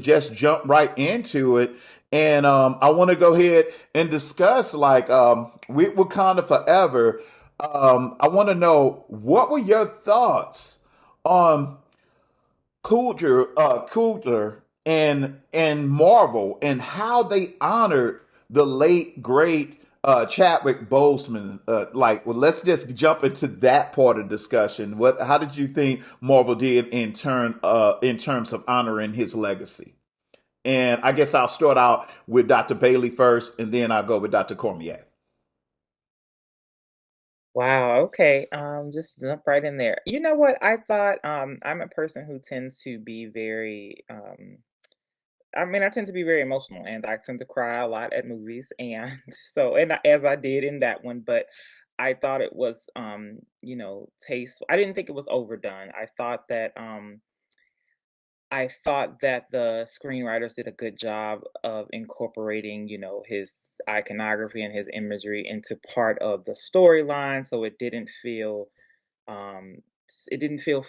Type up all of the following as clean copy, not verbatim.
just jump right into it. And I want to go ahead and discuss like with Wakanda Forever. I want to know what were your thoughts on Coulter and Marvel and how they honored the late great Chadwick Boseman. Well, let's just jump into that part of discussion. How did you think Marvel did in terms of honoring his legacy? And I guess I'll start out with Dr. Bailey first, and then I'll go with Dr. Cormier. Wow, okay. Just jump right in there. You know what? I thought I'm a person who tends to be very I tend to be very emotional and I tend to cry a lot at movies and as I did in that one, but I thought it was tasteful. I didn't think it was overdone. I thought that the screenwriters did a good job of incorporating, his iconography and his imagery into part of the storyline, so it didn't feel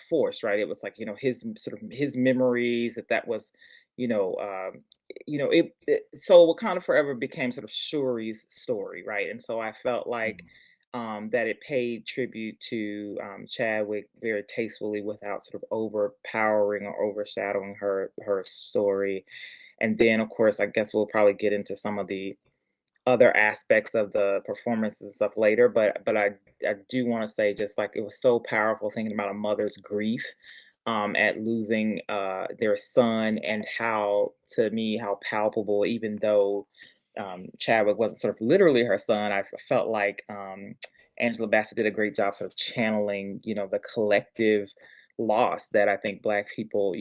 forced, right? It was like, his sort of his memories, that was, you know, so Wakanda Forever became sort of Shuri's story, right? And so I felt like that it paid tribute to Chadwick very tastefully without sort of overpowering or overshadowing her story. And then, of course, I guess we'll probably get into some of the other aspects of the performances and stuff later, but I do want to say just like it was so powerful thinking about a mother's grief at losing their son and how to me how palpable, even though Chadwick wasn't sort of literally her son, I felt like Angela Bassett did a great job sort of channeling, the collective loss that I think Black people,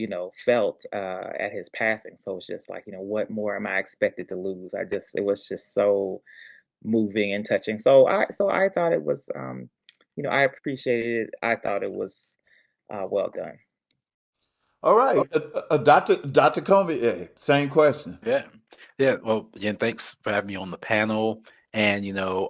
felt at his passing. So it's just like, what more am I expected to lose? It was just so moving and touching. So I thought it was, I appreciated it. I thought it was well done. All right, Dr. Comey, same question. Yeah. Yeah. Well, again, thanks for having me on the panel. And,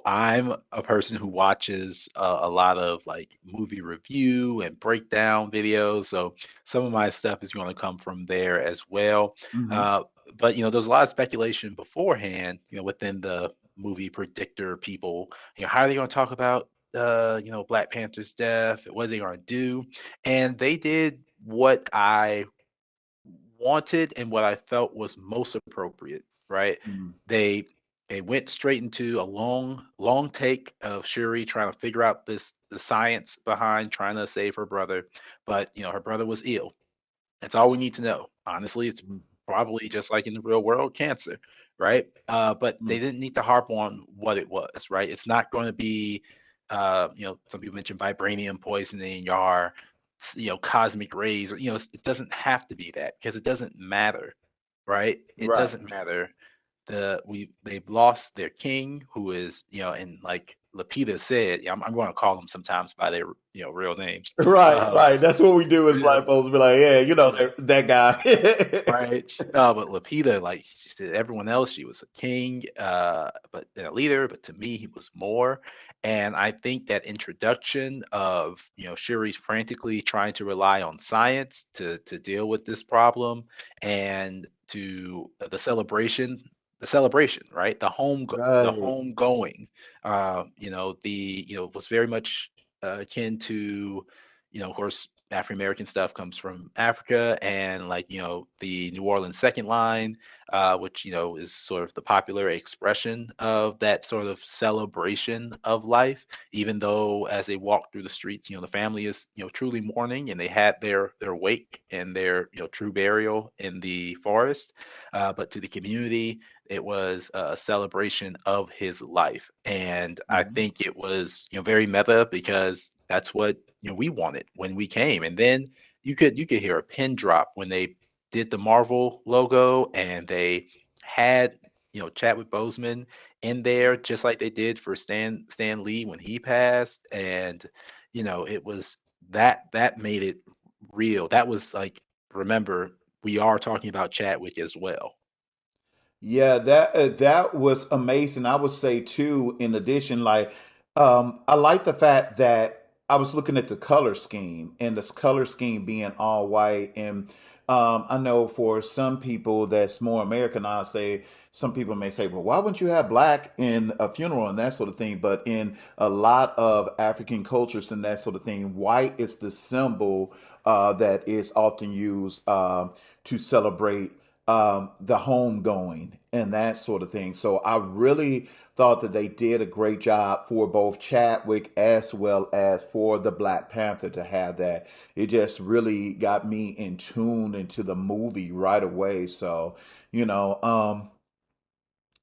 I'm a person who watches a lot of like movie review and breakdown videos. So some of my stuff is going to come from there as well. Hmm. Uh, but, there's a lot of speculation beforehand, within the movie predictor people, how are they going to talk about, Black Panther's death? What are they going to do? And they did what I wanted and what I felt was most appropriate, right? They they went straight into a long take of Shuri trying to figure out the science behind trying to save her brother, but her brother was ill. That's all we need to know. Honestly, it's probably just like in the real world, cancer, right? But they didn't need to harp on what it was, right? It's not going to be, some people mentioned vibranium poisoning or, cosmic rays, or it doesn't have to be that because it doesn't matter, right? It Right. doesn't matter. They've lost their king, who is, and like Lapita said, yeah, I'm going to call them sometimes by their real names. Right, Um, right. That's what we do as black folks. Be like, yeah, that guy. Right. But Lapita, like she said, everyone else, she was a king, but and a leader. But to me, he was more. And I think that introduction of Shuri's frantically trying to rely on science to deal with this problem, and to the celebration, right? The Right. home going, was very much akin to, of course, African American stuff comes from Africa, and like the New Orleans second line, which is sort of the popular expression of that sort of celebration of life. Even though as they walk through the streets, the family is truly mourning, and they had their wake and their true burial in the forest, but to the community, it was a celebration of his life. And I Mhm. think it was very meta because that's what we wanted when we came. And then you could hear a pin drop when they did the Marvel logo, and they had Chadwick Boseman in there just like they did for Stan Lee when he passed. And it was that made it real. That was like, remember, we are talking about Chadwick as well. Yeah, that was amazing. I would say too, in addition, like I like the fact that I was looking at the color scheme and this color scheme being all white, and I know for some people that's more Americanized, some people may say, well, why wouldn't you have black in a funeral and that sort of thing? But in a lot of African cultures and that sort of thing, white is the symbol that is often used to celebrate the homegoing and that sort of thing. So I really thought that they did a great job for both Chadwick as well as for the Black Panther to have that. It just really got me in tune into the movie right away. So, you know,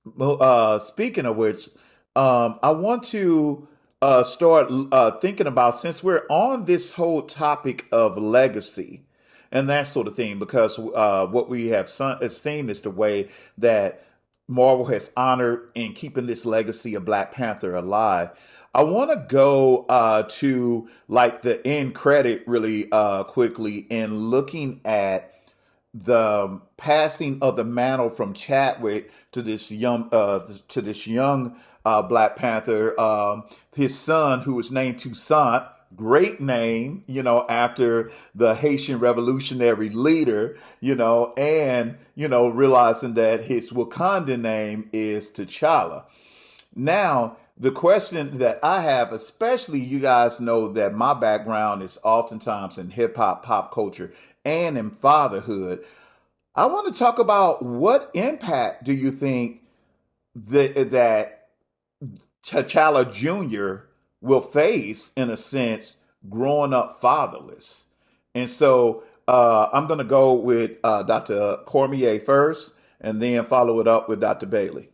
well, speaking of which, I want to start thinking about, since we're on this whole topic of legacy and that sort of thing, because what we have seen is the way that Marvel has honored and keeping this legacy of Black Panther alive. I want to go to like the end credit really quickly and looking at the passing of the mantle from Chadwick to this young Black Panther, his son, who was named Toussaint. Great name, after the Haitian revolutionary leader, and realizing that his Wakandan name is T'Challa. Now, the question that I have, especially you guys know that my background is oftentimes in hip hop, pop culture, and in fatherhood. I want to talk about what impact do you think that T'Challa Jr. will face, in a sense, growing up fatherless? And so I'm going to go with Dr. Cormier first, and then follow it up with Dr. Bailey.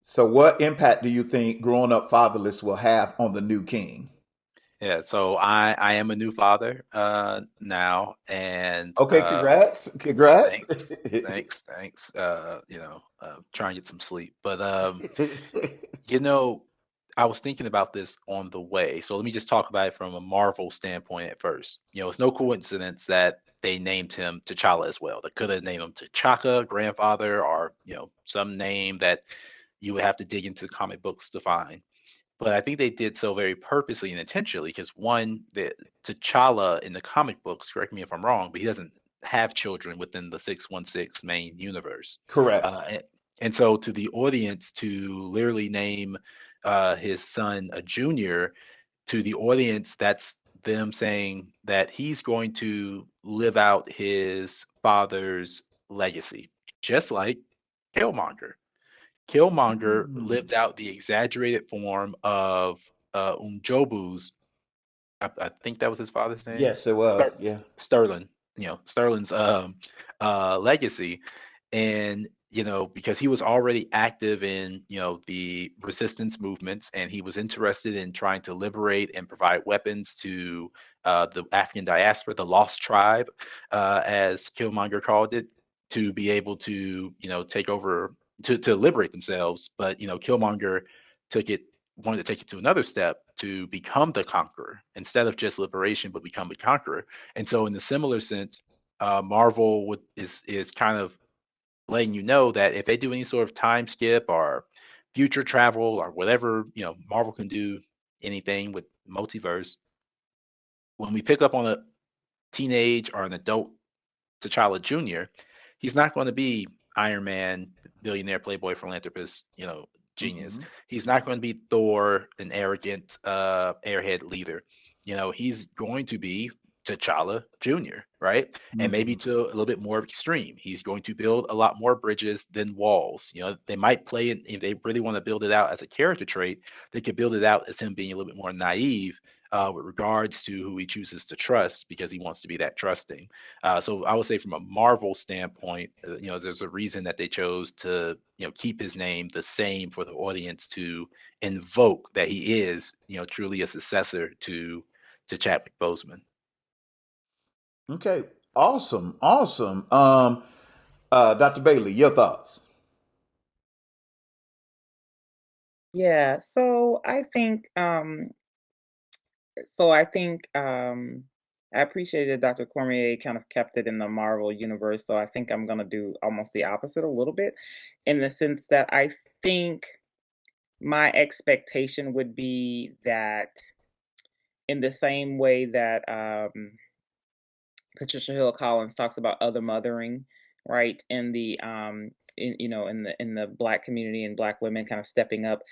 So, what impact do you think growing up fatherless will have on the new king? Yeah, so I am a new father now, and Okay, congrats, congrats. thanks. Try and get some sleep. But you know, I was thinking about this on the way. So let me just talk about it from a Marvel standpoint at first. It's no coincidence that they named him T'Challa as well. They could have named him T'Chaka, grandfather, or some name that you would have to dig into the comic books to find. But I think they did so very purposely and intentionally because one, the T'Challa in the comic books, correct me if I'm wrong, but he doesn't have children within the 616 main universe. Correct. And so to the audience to literally name his son a junior, to the audience, that's them saying that he's going to live out his father's legacy, just like Killmonger. Killmonger Mm. lived out the exaggerated form of Umjobu's. I think that was his father's name, Yes, it was. Yeah. Sterling. Sterling's legacy, and because he was already active in the resistance movements, and he was interested in trying to liberate and provide weapons to the African diaspora, the lost tribe, as Killmonger called it, to be able to take over to liberate themselves. But Killmonger took it wanted to take it to another step to become the conqueror instead of just liberation, but become the conqueror. And so, in the similar sense, Marvel is kind of letting you know that if they do any sort of time skip or future travel or whatever, Marvel can do anything with multiverse. When we pick up on a teenage or an adult T'Challa Jr., he's not going to be Iron Man, billionaire, playboy, philanthropist, genius. Hmm. He's not going to be Thor, an arrogant, airhead leader. He's going to be T'Challa Jr., right? And maybe Hmm. to a little bit more extreme. He's going to build a lot more bridges than walls. They might play it if they really want to build it out as a character trait, they could build it out as him being a little bit more naive with regards to who he chooses to trust because he wants to be that trusting. So I would say from a Marvel standpoint, there's a reason that they chose to, keep his name the same for the audience to invoke that he is, truly a successor to Chadwick Boseman. Okay. Awesome. Awesome. Dr. Bailey, your thoughts? Yeah, so I think I appreciated Dr. Cormier kind of kept it in the Marvel universe. So I think I'm gonna do almost the opposite a little bit, in the sense that I think my expectation would be that in the same way that Patricia Hill Collins talks about other mothering, right? In the in the Black community and Black women kind of stepping up,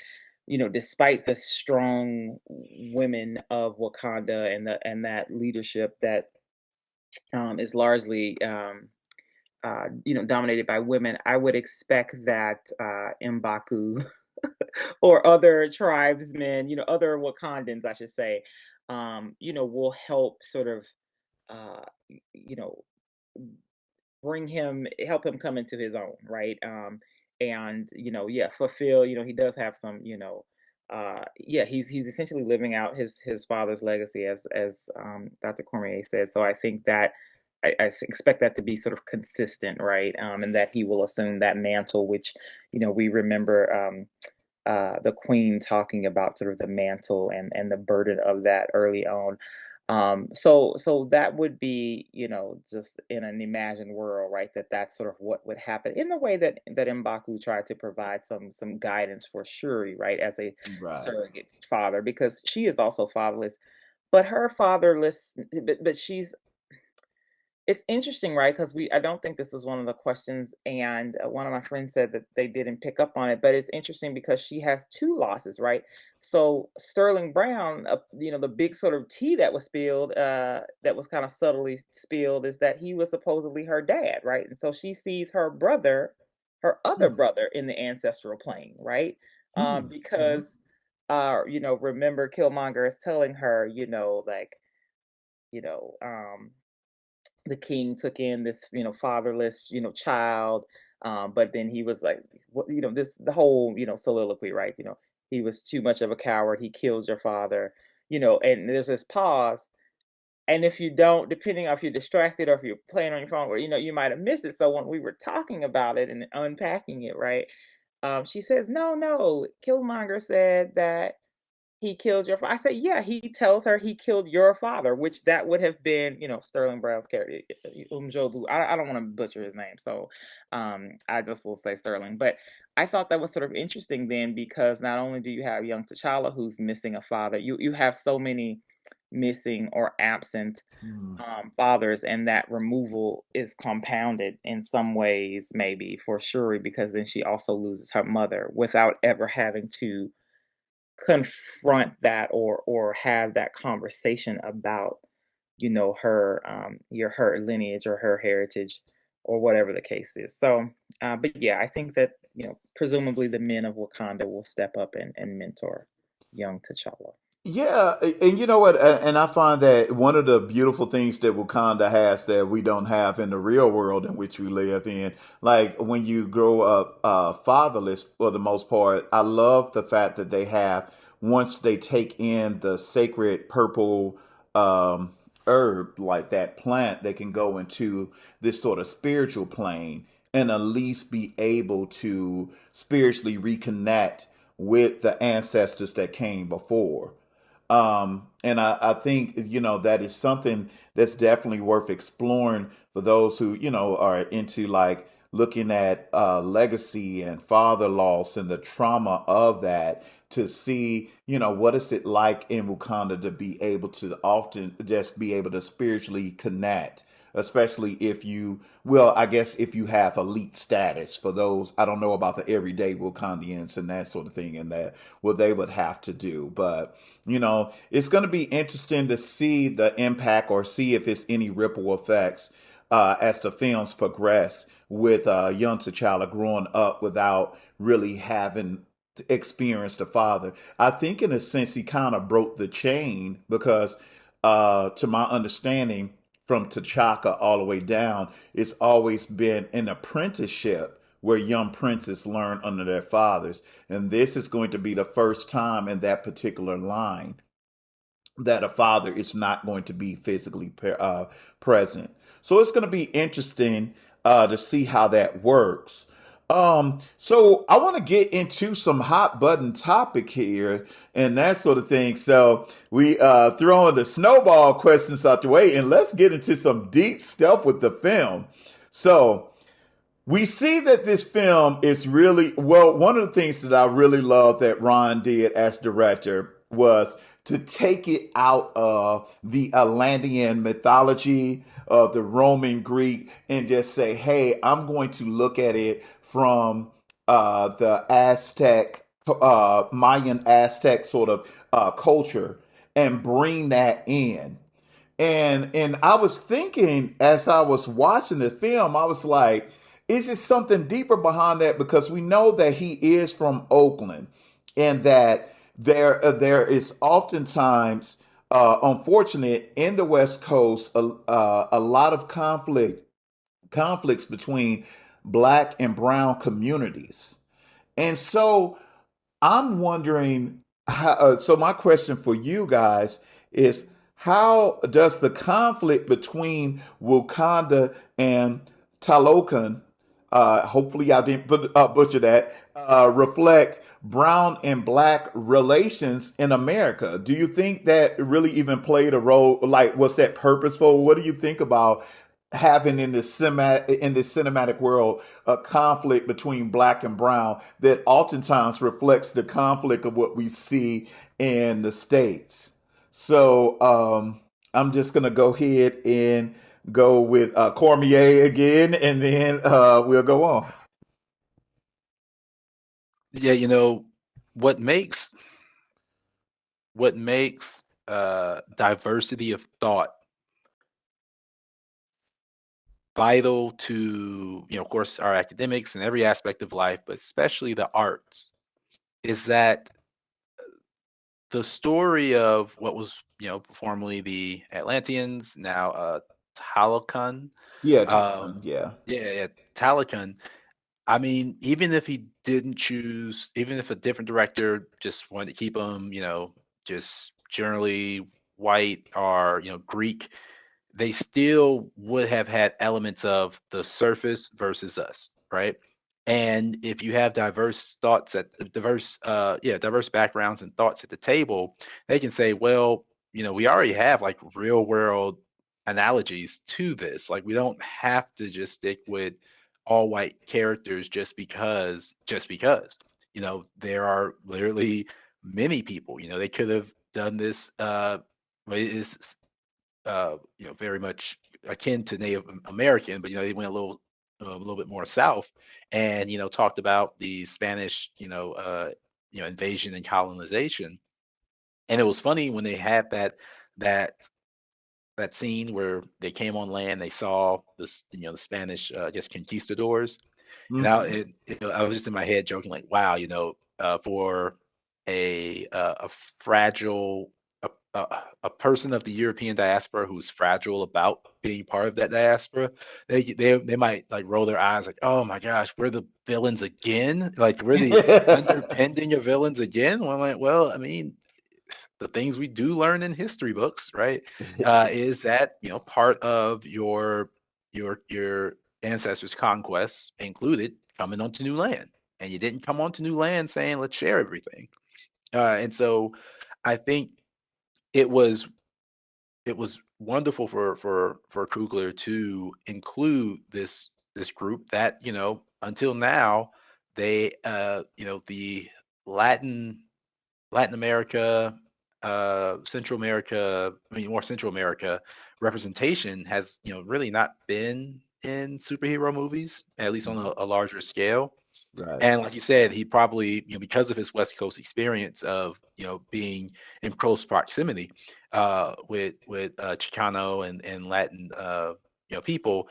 despite the strong women of Wakanda and that leadership that is largely dominated by women. I would expect that M'Baku or other tribesmen, other Wakandans, I should say, will help sort of, uh, you know, help him come into his own, right? And yeah, fulfill. He does have some, yeah, he's essentially living out his father's legacy, as Dr. Cormier said. So I think that expect that to be sort of consistent, right? And that he will assume that mantle, which we remember the Queen talking about sort of the mantle and the burden of that early on. So that would be, just in an imagined world, right? That's sort of what would happen in the way that M'Baku tried to provide some guidance for Shuri, right, as a Right. surrogate father, because she is also fatherless, but her fatherless, but she's it's interesting, right? Because I don't think this was one of the questions, and one of my friends said that they didn't pick up on it. But it's interesting because she has two losses, right? So Sterling Brown, the big sort of tea that was spilled, that was kind of subtly spilled, is that he was supposedly her dad, right? And so she sees her other Hmm. brother, in the ancestral plane, right? Hmm. Hmm. Because, remember Killmonger is telling her, like, you know, um the king took in this, fatherless, child. But then he was like, this the whole, soliloquy, right? He was too much of a coward. He killed your father, and there's this pause. And if you don't, depending on if you're distracted or if you're playing on your phone, or you might have missed it. So when we were talking about it and unpacking it, right? She says, no, Killmonger said that he killed your father. I said, yeah, he tells her he killed your father, which that would have been, Sterling Brown's character, Umjobu. I don't want to butcher his name, so I just will say Sterling. But I thought that was sort of interesting then, because not only do you have young T'Challa who's missing a father, you have so many missing or absent Hmm. fathers, and that removal is compounded in some ways, maybe for Shuri, because then she also loses her mother without ever having to confront that or have that conversation about her lineage or her heritage or whatever the case is. So but yeah, I think that presumably the men of Wakanda will step up and mentor young T'Challa. Yeah, and you know what? And I find that one of the beautiful things that Wakanda has that we don't have in the real world in which we live in, like when you grow up fatherless for the most part, I love the fact that they have, once they take in the sacred purple um, herb, like that plant, they can go into this sort of spiritual plane and at least be able to spiritually reconnect with the ancestors that came before. And I think, that is something that's definitely worth exploring for those who, are into like looking at legacy and father loss and the trauma of that, to see, what is it like in Wakanda to be able to often just be able to spiritually connect, especially if you, well, I guess if you have elite status. For those, I don't know about the everyday Wakandians and that sort of thing, and that what they would have to do. But it's going to be interesting to see the impact, or see if it's any ripple effects as the films progress, with young T'Challa growing up without really having experienced a father. I think in a sense he kind of broke the chain, because to my understanding, from T'Chaka all the way down, it's always been an apprenticeship where young princes learn under their fathers. And this is going to be the first time in that particular line that a father is not going to be physically present. So it's going to be interesting to see how that works. So I want to get into some hot button topic here and that sort of thing. So we throwing the snowball questions out the way, and let's get into some deep stuff with the film. So we see that this film is really, well, one of the things that I really love that Ron did as director was to take it out of the Atlantean mythology of the Roman Greek and just say, hey, I'm going to look at it from the Aztec, Mayan Aztec sort of culture and bring that in. And I was thinking as I was watching the film, I was like, is it something deeper behind that? Because we know that he is from Oakland, and that there is oftentimes, unfortunate in the West Coast, a lot of conflicts between black and brown communities, and so I'm wondering. So my question for you guys is: how does the conflict between Wakanda and Talokan, hopefully I didn't butcher that, reflect brown and black relations in America? Do you think that really even played a role? Like, was that purposeful? What do you think about having in this cinematic world a conflict between black and brown that oftentimes reflects the conflict of what we see in the states? So I'm just gonna go ahead and go with Cormier again, and then we'll go on. Yeah, what makes diversity of thought vital to, of course, our academics and every aspect of life, but especially the arts, is that the story of what was, formerly the Atlanteans, now Talokan, Yeah, um, yeah. yeah, Talokan. I mean, even if he didn't choose, even if a different director just wanted to keep him, just generally white or, Greek, they still would have had elements of the surface versus us, right? And if you have diverse backgrounds and thoughts at the table, they can say, well, we already have like real world analogies to this. Like we don't have to just stick with all white characters just because. There are literally many people, they could have done this well, it's very much akin to Native American, but they went a little bit more south, and talked about the Spanish, invasion and colonization. And it was funny when they had that that scene where they came on land, they saw this, the Spanish, I guess, conquistadors, and Hmm. I was just in my head joking like, wow, for a fragile a person of the European diaspora who's fragile about being part of that diaspora, they might like roll their eyes like, oh my gosh, we're the villains again, like we're the underpending of villains again. Well, I'm like, well, I mean, the things we do learn in history books, right, is that part of your ancestors' conquests included coming onto new land, and you didn't come onto new land saying let's share everything. And so, I think it was it was wonderful for Kugler to include this group that until now they the Latin Latin America, Central America, I mean more Central America representation has really not been in superhero movies, at least on a larger scale. Right. And like you said, he probably, because of his West Coast experience of, being in close proximity with Chicano and Latin people,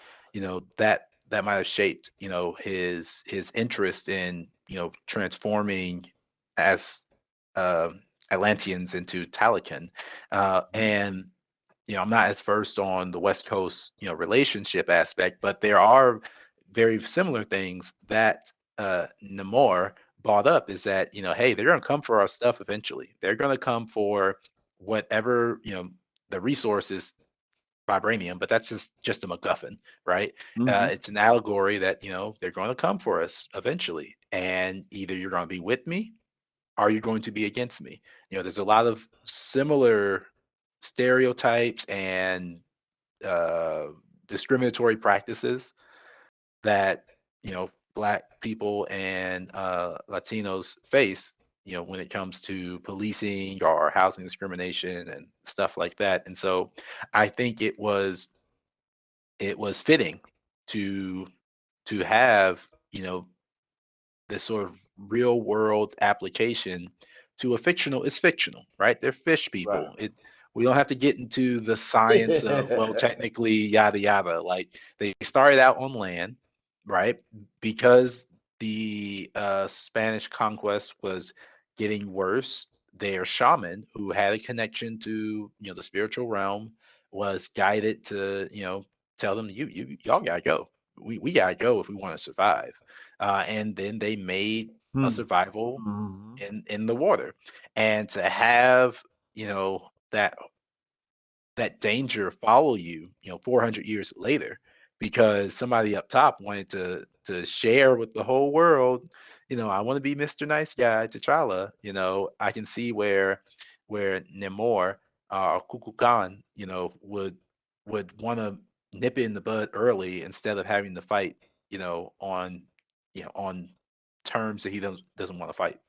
that might have shaped, his interest in, transforming as uh, Atlanteans into Talican. And I'm not as versed on the West Coast, relationship aspect, but there are very similar things that Namor brought up is that, hey, they're going to come for our stuff eventually. They're going to come for whatever, the resources, vibranium, but that's just a MacGuffin, right? Hmm. It's an allegory that, they're going to come for us eventually. And either you're going to be with me or you're going to be against me. There's a lot of similar stereotypes and uh, discriminatory practices that Black people and Latinos face when it comes to policing or housing discrimination and stuff like that. And so I think it was fitting to have, this sort of real world application to a fictional. It's fictional, right? They're fish Right. people. We don't have to get into the science of, well, technically, yada yada. Like, they started out on land, right? Because the Spanish conquest was getting worse. Their shaman, who had a connection to, the spiritual realm, was guided to, tell them, y'all gotta go. We gotta go if we want to survive. And then they made a Hmm. survival Mhm. in the water. And to have, that danger follow you, 400 years later, because somebody up top wanted to share with the whole world, I want to be Mr. Nice Guy, T'Challa. I can see where Namor, or Kukulkan, would want to nip it in the bud early instead of having to fight, on terms that he doesn't want to fight.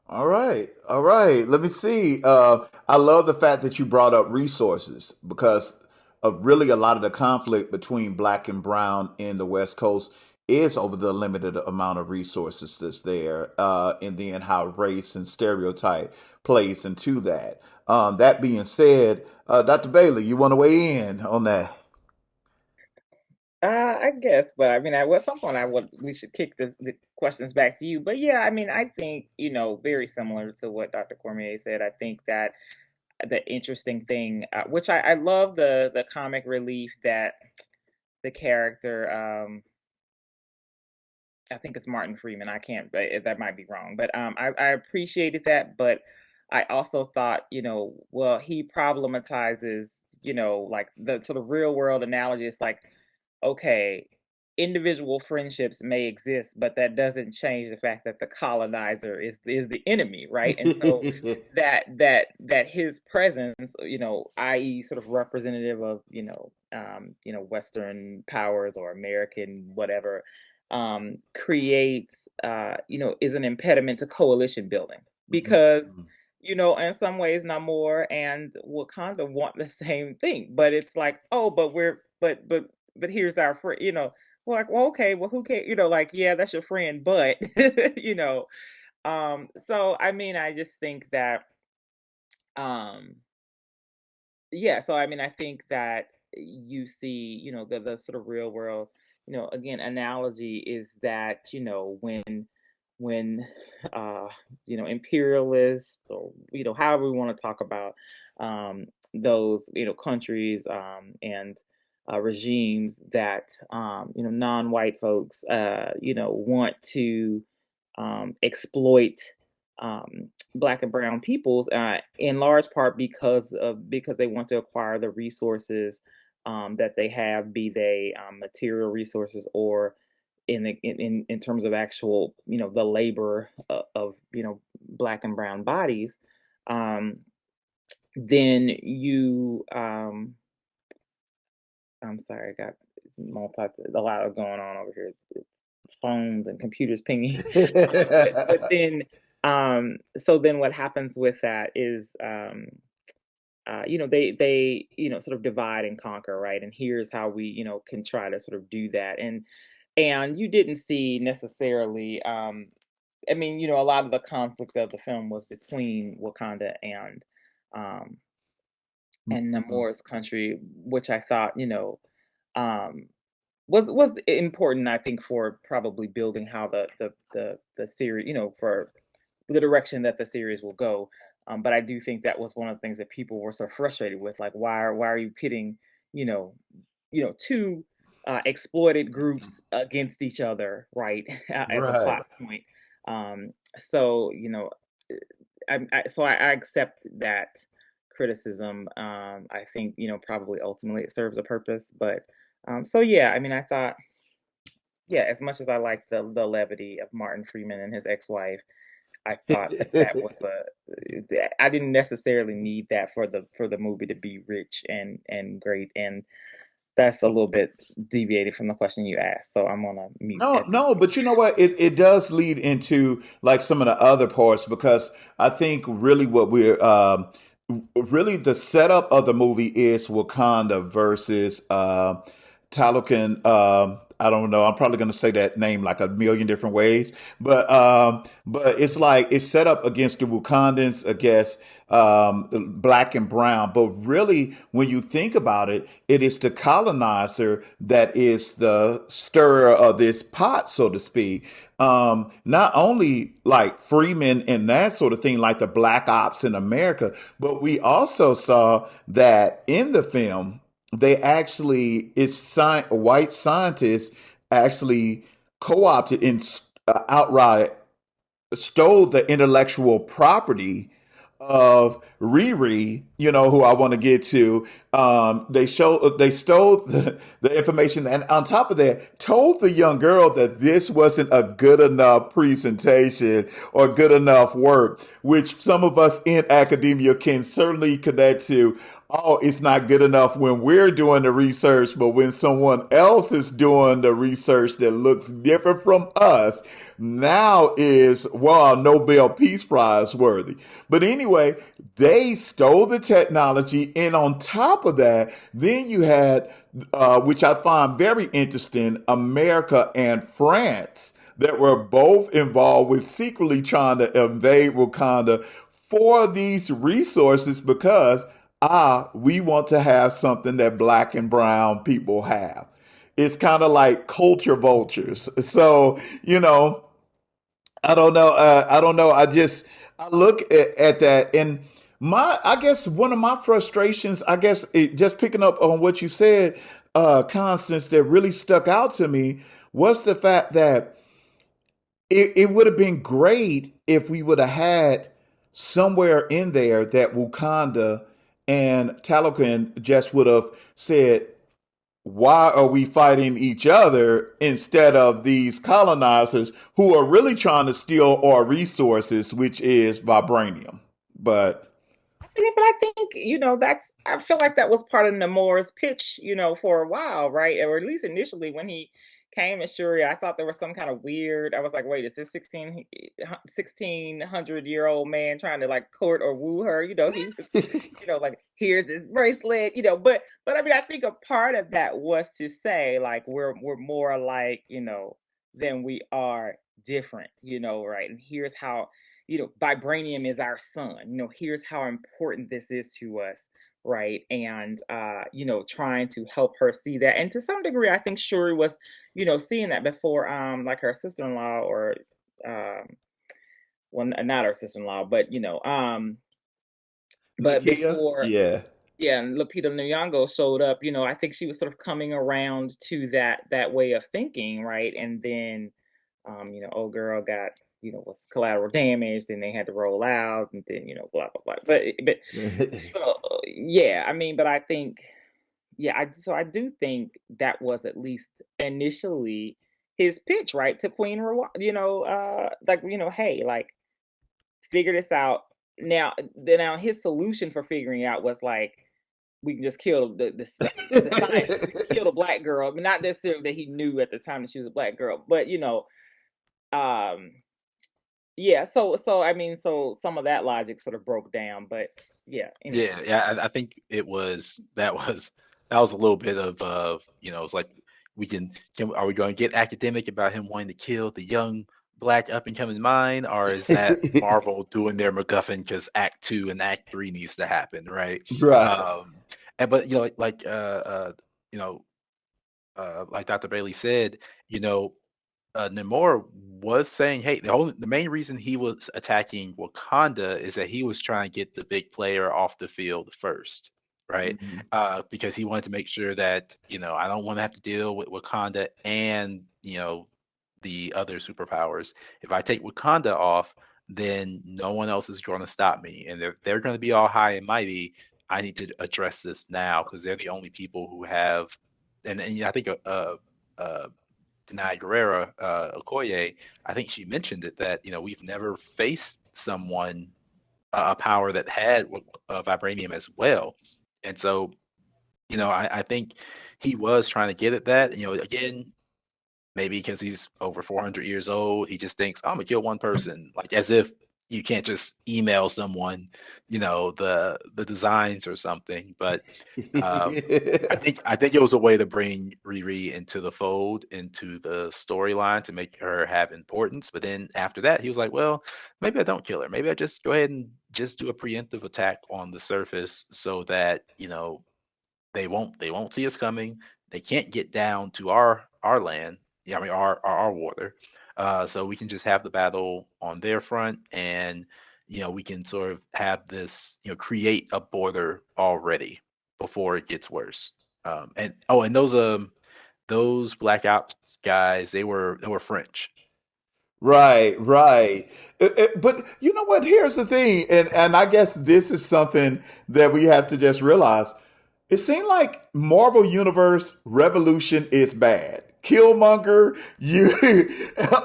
All right. All right. Let me see. I love the fact that you brought up resources because really a lot of the conflict between black and brown in the West Coast is over the limited amount of resources that's there, and then how race and stereotype plays into that. That being said, Dr. Bailey, you want to weigh in on that? I guess, but I mean, at some point, we should kick the questions back to you. But yeah, I mean, I think, very similar to what Dr. Cormier said. I think that the interesting thing, which I love the comic relief that the character, I think it's Martin Freeman. I can't, that might be wrong, but I appreciated that. But I also thought, well, he problematizes, like the sort of real world analogy. It's like, okay, individual friendships may exist, but that doesn't change the fact that the colonizer is the enemy, right? And so that his presence, i.e., sort of representative of Western powers or American whatever, creates is an impediment to coalition building because in some ways Namor and Wakanda want the same thing, but it's like, oh, but we're but here's our friend, we're like, well, okay, well, who cares, like, yeah, that's your friend, but so I mean, I just think that um yeah, so I mean, I think that you see, the sort of real world, again, analogy is that, when uh, imperialists, or, however we want to talk about those, countries, and regimes that non-white folks want to exploit black and brown peoples, in large part because they want to acquire the resources that they have, be they material resources or in terms of actual the labor of black and brown bodies. um, then you I'm sorry, I got multi a lot of going on over here. Phones and computers pinging. But then so then what happens with that is they sort of divide and conquer, right? And here's how we can try to sort of do that. And you didn't see necessarily I mean, a lot of the conflict of the film was between Wakanda um and Namor's country, which I thought, um was important, I think, for probably building how the series, for the direction that the series will go. But I do think that was one of the things that people were so frustrated with, like, why are you pitting, you know, two exploited groups against each other, right? As a Right. plot point. So I accept that criticism. I think probably ultimately it serves a purpose, but so yeah, I mean, I thought, yeah, as much as I like the levity of Martin Freeman and his ex-wife, I thought that was I didn't necessarily need that for the movie to be rich and great. And that's a little bit deviated from the question you asked. So I'm gonna mute No, at this no, point. but you know what? It does lead into like some of the other parts because I think really what we're really the setup of the movie is Wakanda versus Talokan. I don't know. I'm probably going to say that name like a million different ways, but it's like it's set up against the Wakandans, against black and brown. But really, when you think about it, it is the colonizer that is the stirrer of this pot, so to speak. Not only like freemen and that sort of thing, like the black ops in America, but we also saw that in the film they actually white scientists actually co-opted and outright stole the intellectual property of Riri, you know, who I want to get to. They stole the information, and on top of that, told the young girl that this wasn't a good enough presentation or good enough work, which some of us in academia can certainly connect to. Oh, it's not good enough when we're doing the research, but when someone else is doing the research that looks different from us, now is, well, Nobel Peace Prize worthy. But anyway, they stole the technology. And on top of that, then you had, which I find very interesting, America and France that were both involved with secretly trying to invade Wakanda for these resources because we want to have something that black and brown people have. It's kind of like culture vultures. So, you know, I don't know. I don't know. I look at that, and I guess one of my frustrations, I guess, just picking up on what you said, Constance, that really stuck out to me was the fact that it would have been great if we would have had somewhere in there that Wakanda and Talokan just would have said, why are we fighting each other instead of these colonizers who are really trying to steal our resources, which is vibranium? But Yeah, but I think, I feel like that was part of Namor's pitch, for a while, right? Or at least initially when he came to Shuri, I thought there was some kind of weird, I was like, wait, is this 1600-year-old man trying to like court or woo her? He was, like, here's this bracelet, but I mean, I think a part of that was to say like, we're more alike, than we are different, right? And here's how, vibranium is our sun. Here's how important this is to us, right? And trying to help her see that. And to some degree, I think Shuri was, seeing that before, like her sister-in-law or um, well, not her sister-in-law, but but Nakia, before, yeah. yeah, and Lupita Nyong'o showed up, I think she was sort of coming around to that way of thinking, right? And then old girl got, was collateral damage, then they had to roll out, and then, blah blah blah. But so yeah, I mean, but I think, yeah, I do think that was at least initially his pitch, right, to Queen Rwanda, like, hey, like, figure this out. Now his solution for figuring it out was like, we can just kill the scientist. We can kill the black girl. I mean, not necessarily that he knew at the time that she was a black girl, but um, yeah. So I mean, so some of that logic sort of broke down, but yeah. Anyway, I think that was a little bit of it's like are we going to get academic about him wanting to kill the young black up and coming mind, or is that Marvel doing their MacGuffin because Act Two and Act Three needs to happen, right? Right. Um, and but you know like Dr. Bailey said, you know, Namor was saying, hey, the main reason he was attacking Wakanda is that he was trying to get the big player off the field first, right? Mhm. Because he wanted to make sure that, I don't want to have to deal with Wakanda and, the other superpowers. If I take Wakanda off, then no one else is going to stop me. And they're going to be all high and mighty. I need to address this now because they're the only people who have, and I think uh, Denai Guerrera, Okoye, I think she mentioned it that we've never faced someone a power that had vibranium as well, and so I think he was trying to get at that. Again, maybe because he's over 400 years old, he just thinks, I'm gonna kill one person, like as if you can't just email someone, the designs or something. But um, I think it was a way to bring Riri into the fold, into the storyline to make her have importance. But then after that, he was like, well, maybe I don't kill her. Maybe I just go ahead and just do a preemptive attack on the surface so that, they won't see us coming. They can't get down to our land. Yeah, I mean our water. So we can just have the battle on their front, and we can sort of have this, create a border already before it gets worse. And those Black Ops guys, they were French. Right, right. But you know what? Here's the thing, and I guess this is something that we have to just realize. It seemed like Marvel Universe Revolution is bad. Killmonger,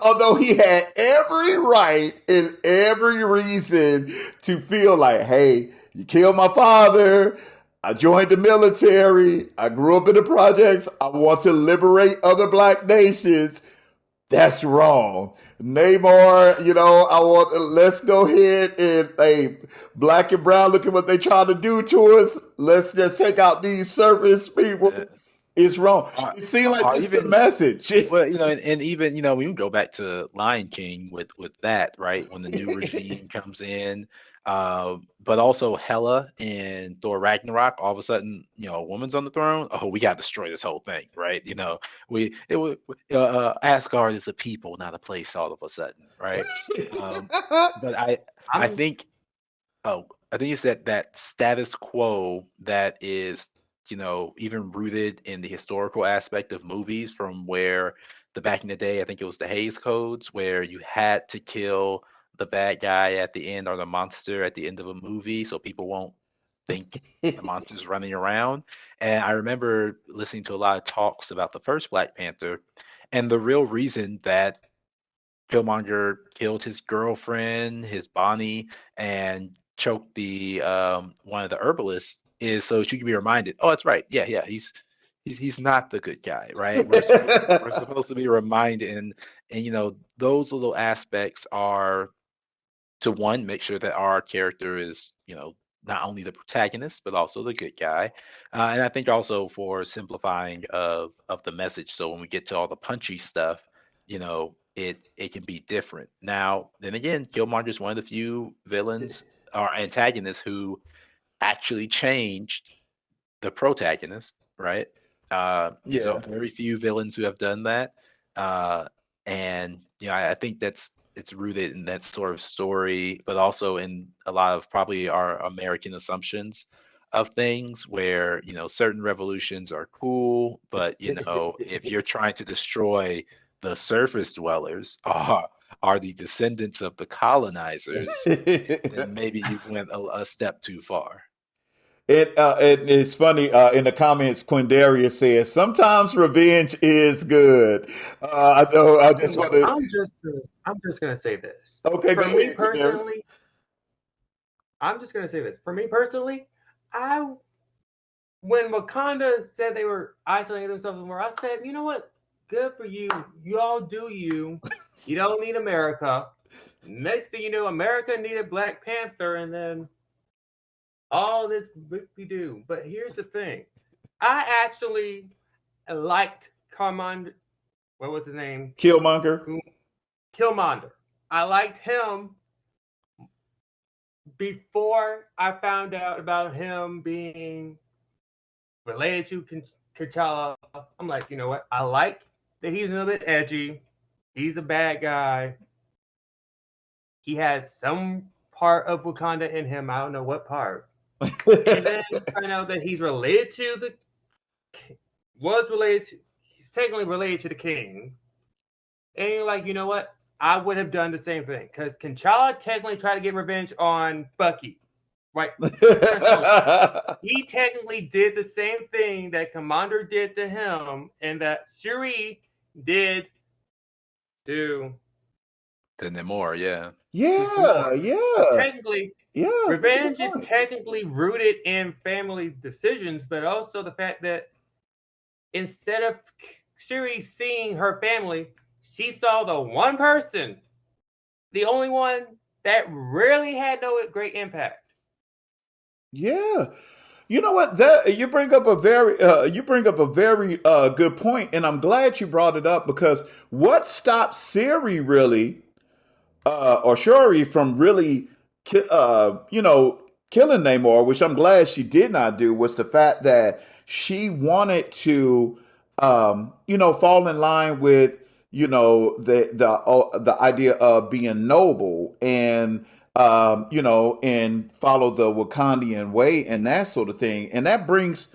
although he had every right and every reason to feel like, hey, you killed my father. I joined the military. I grew up in the projects. I want to liberate other black nations. That's wrong. Namor, let's go ahead and, hey, black and brown, look at what they trying to do to us. Let's just take out these surface Uh, people. It's wrong. or, It seemed like or it's the even message. Well, and even, we can go back to Lion King with that, right? When the new regime comes in, but also Hela in Thor Ragnarok, all of a sudden, a woman's on the throne. Oh, we got to destroy this whole thing, right? Asgard is a people, not a place, all of a sudden, right? Um, but I I'm think Oh, I think it's that status quo that is, even rooted in the historical aspect of movies from where the back in the day, I think it was the Hays Codes, where you had to kill the bad guy at the end or the monster at the end of a movie so people won't think the monster's running around. And I remember listening to a lot of talks about the first Black Panther, and the real reason that Killmonger killed his girlfriend, his Bonnie, and choked the one of the herbalists is so she can be reminded. Oh, that's right. Yeah, yeah. He's not the good guy, right? We're supposed to be reminded, and those little aspects are to one, make sure that our character is, not only the protagonist but also the good guy, and I think also for simplifying of the message. So when we get to all the punchy stuff, it can be different. Now, then again, Killmonger is one of the few villains or antagonists who actually changed the protagonist, right? There's Yeah. very few villains who have done that, uh, and I think it's rooted in that sort of story, but also in a lot of probably our American assumptions of things, where certain revolutions are cool, but if you're trying to destroy the surface dwellers, are the descendants of the colonizers, then maybe you went a step too far. It's funny, in the comments, Quindarius says sometimes revenge is good. I know. I just want to. I'm just gonna say this. Okay, go For me ahead, Quindarius. personally, I'm just gonna say this. For me personally, I when Wakanda said they were isolating themselves more, I said, you know what? Good for you. You all do you. You don't need America. Next thing you know, America needed Black Panther, and then all this we do. But here's the thing. I actually liked Commander. What was his name? Killmonger. Killmonger. I liked him before I found out about him being related to T'Challa. I'm like, you know what? I like that he's a little bit edgy. He's a bad guy. He has some part of Wakanda in him. I don't know what part. And then find out that he's related to he's technically related to the king. And you're like, you know what? I would have done the same thing. Because T'Challa technically tried to get revenge on Bucky. Right? He technically did the same thing that Commander did to him and that Shuri did to To Namor, yeah. Yeah, Namor. So yeah. technically, Yeah, that's a good Revenge is point. technically rooted in family decisions, but also the fact that instead of Shuri seeing her family, she saw the one person, the only one that really had no great impact. Yeah. You know what? That you bring up a very good point, and I'm glad you brought it up because what stopped Siri really or Shuri from really, you know, killing Namor, which I'm glad she did not do, was the fact that she wanted to, you know, fall in line with, you know, the idea of being noble and, you know, and follow the Wakandian way and that sort of thing. And that brings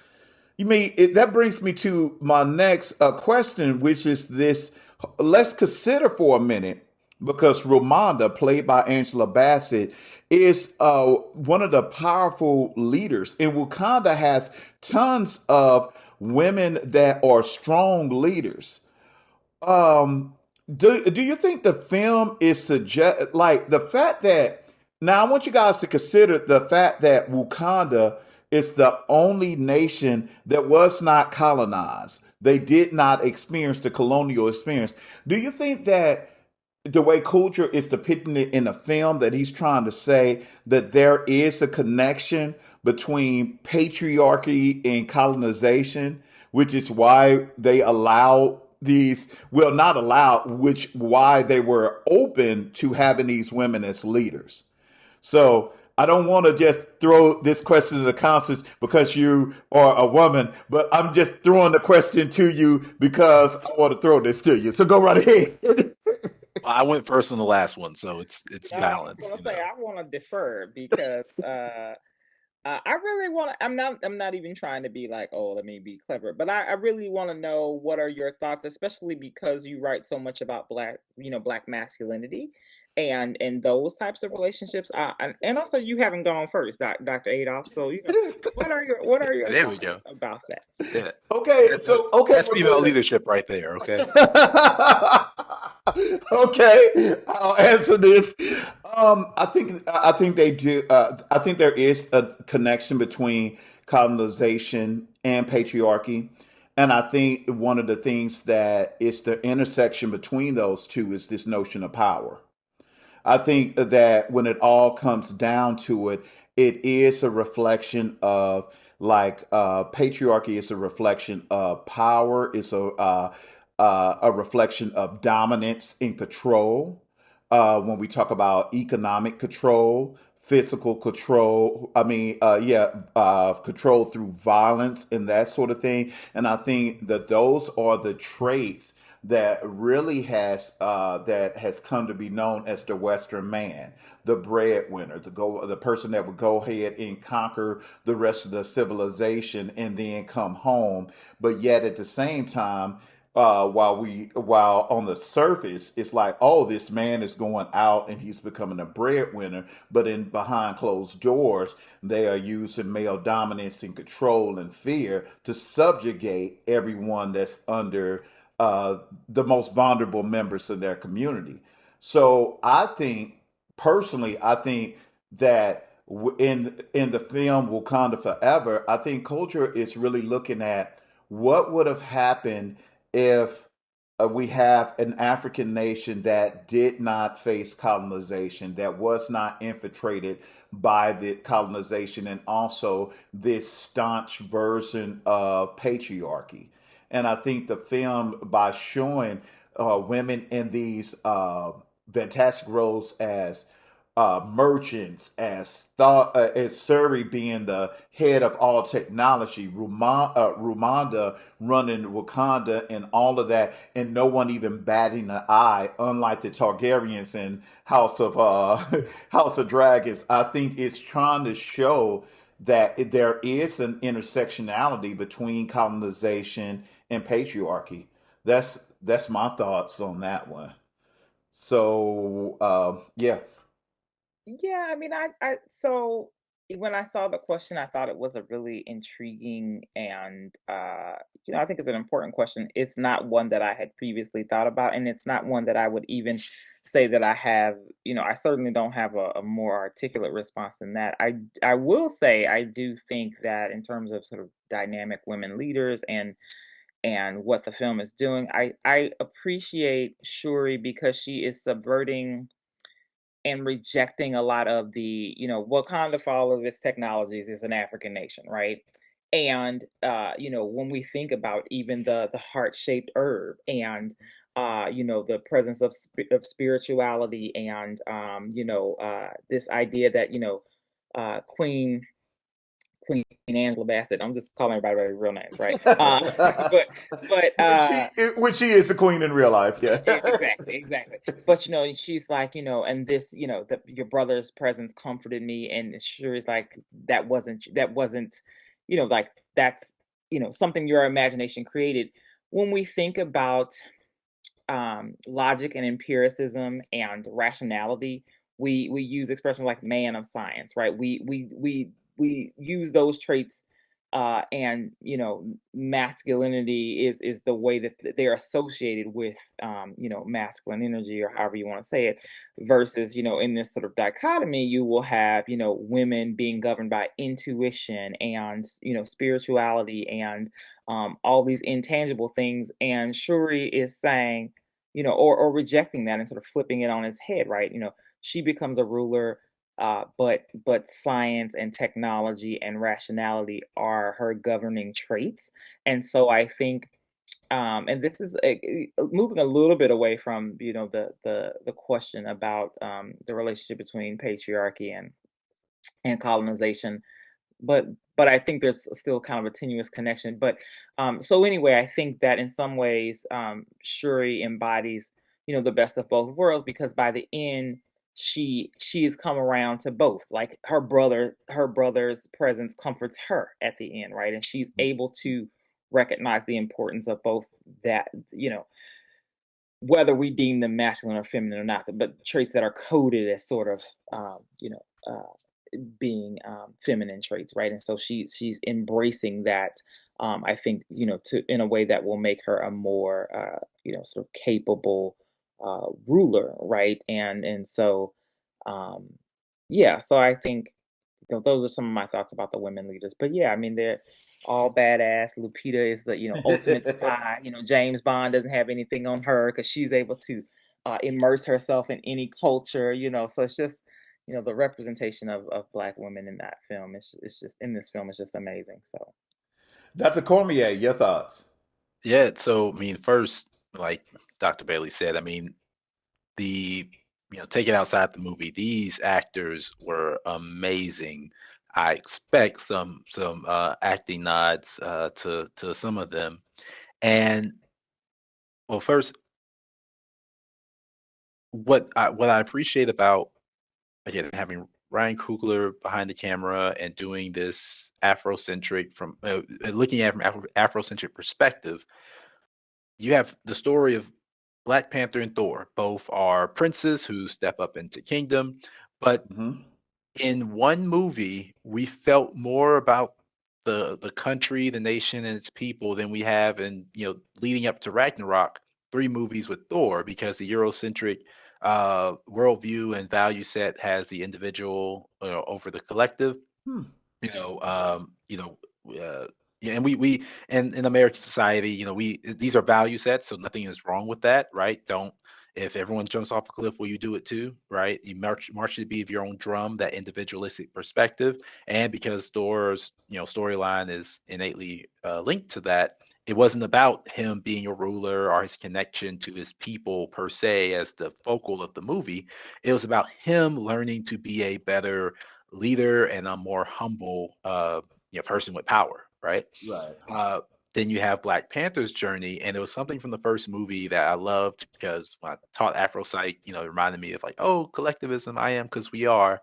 that brings me to my next question, which is this. Let's consider for a minute because Ramonda, played by Angela Bassett, is one of the powerful leaders, and Wakanda has tons of women that are strong leaders. Um, do you think the film is suggest like the fact that now I want you guys to consider the fact that Wakanda is the only nation that was not colonized. They did not experience the colonial experience. Do you think that the way Coulter is depicting it in the film that he's trying to say that there is a connection between patriarchy and colonization, which is why they allow these, well, not allow, which why they were open to having these women as leaders. So I don't want to just throw this question to Constance because you are a woman, but I'm just throwing the question to you because I want to throw this to you. So go right ahead. Well, I went first on the last one, so it's No, I was balanced, gonna you say know. I want to defer because I really want to. I'm not even trying to be like, oh, let me be clever, but I really want to know what are your thoughts, especially because you write so much about black, you know, black masculinity, and those types of relationships. And also you haven't gone first, Dr. Adolf. So you know, what are your There we go. thoughts about that? Yeah. Okay, so okay, That's female leadership right there, okay? okay, I'll answer this. I think they do. I think there is a connection between colonization and patriarchy, and I think one of the things that is the intersection between those two is this notion of power. I think that when it all comes down to it, it is a reflection of patriarchy is a reflection of power. It's a reflection of dominance and control. When we talk about economic control, physical control, control through violence and that sort of thing. And I think that those are the traits that has come to be known as the Western man, the breadwinner, the person that would go ahead and conquer the rest of the civilization and then come home. But yet at the same time, while on the surface it's like, oh, this man is going out and he's becoming a breadwinner, but in behind closed doors they are using male dominance and control and fear to subjugate everyone that's under the most vulnerable members of their community. So I think personally, I think that in the film Wakanda Forever, I think culture is really looking at what would have happened if we have an African nation that did not face colonization, that was not infiltrated by the colonization, and also this staunch version of patriarchy. And I think the film, by showing women in these fantastic roles as merchants, as Suri being the head of all technology, Rumanda running Wakanda and all of that, and no one even batting an eye, unlike the Targaryens in House of House of Dragons. I think it's trying to show that there is an intersectionality between colonization and patriarchy. That's my thoughts on that one. So yeah. Yeah, I mean, I so. when I saw the question, I thought it was a really intriguing and, I think it's an important question. It's not one that I had previously thought about, and it's not one that I would even say that I have. I certainly don't have a more articulate response than that. I will say I do think that in terms of sort of dynamic women leaders and what the film is doing, I appreciate Shuri because she is subverting and rejecting a lot of Wakanda for all of its technologies is an African nation, right? And when we think about even the heart-shaped herb and the presence of spirituality and this idea that Queen Angela Bassett. I'm just calling everybody by their real names, right? But but Which she is the queen in real life, yeah. exactly, exactly. But she's like, and this, your brother's presence comforted me, and sure is like that wasn't, like that's something your imagination created. When we think about logic and empiricism and rationality, we use expressions like man of science, right? We use those traits, and masculinity is the way that they're associated with masculine energy, or however you want to say it, versus in this sort of dichotomy you will have women being governed by intuition and spirituality and all these intangible things, and Shuri is saying or rejecting that and sort of flipping it on its head, right? She becomes a ruler, but science and technology and rationality are her governing traits. And so I think, and this is moving a little bit away from the question about the relationship between patriarchy and colonization, but I think there's still kind of a tenuous connection. But so anyway, I think that in some ways, Shuri embodies the best of both worlds, because by the end she has come around to both. Like her brother's presence comforts her at the end, right? And she's able to recognize the importance of both, that whether we deem them masculine or feminine or not, but traits that are coded as sort of being feminine traits, right? And so she's embracing that. I think to in a way that will make her a more sort of capable ruler, right? And so um, yeah, so I think those are some of my thoughts about the women leaders. But yeah, I mean they're all badass. Lupita is the ultimate spy. James Bond doesn't have anything on her because she's able to immerse herself in any culture. So it's just the representation of black women in that film is just in this film is just amazing. So Dr. Cormier, your thoughts? Yeah, so I mean, first, like Dr. Bailey said, I mean, the take it outside the movie, these actors were amazing. I expect some acting nods to some of them. And well, first, what I appreciate about, again, having Ryan Coogler behind the camera and doing this Afrocentric from looking at it from Afrocentric perspective, you have the story of Black Panther and Thor. Both are princes who step up into kingdom, but Hmm. in one movie, we felt more about the country, the nation, and its people than we have in leading up to Ragnarok. Three movies with Thor, because the Eurocentric worldview and value set has the individual over the collective. Hmm. you know, um, you know, uh, yeah, and we and in American society, we these are value sets, so nothing is wrong with that, right? Don't If everyone jumps off a cliff, will you do it too, right? You march to the beat of your own drum, that individualistic perspective, and because Thor's storyline is innately linked to that. It wasn't about him being a ruler or his connection to his people per se as the focal of the movie. It was about him learning to be a better leader and a more humble person with power, right? Right. Uh, then you have Black Panther's journey, and there was something from the first movie that I loved because when I taught Afro Psych, it reminded me of like, oh, collectivism, I am because we are.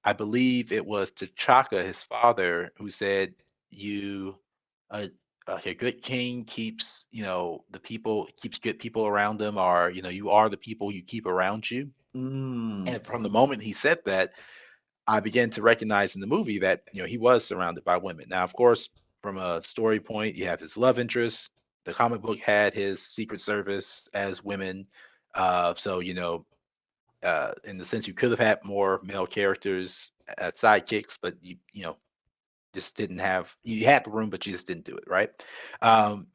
I believe it was T'Chaka, his father, who said, "You, uh, a good king keeps, the people keeps good people around them, or you are the people you keep around you." Mm. And from the moment he said that, I began to recognize in the movie that he was surrounded by women. Now, of course, from a story point, you have his love interest. The comic book had his Secret Service as women. So in the sense, you could have had more male characters at sidekicks, but you just didn't have. You had the room, but you just didn't do it, right?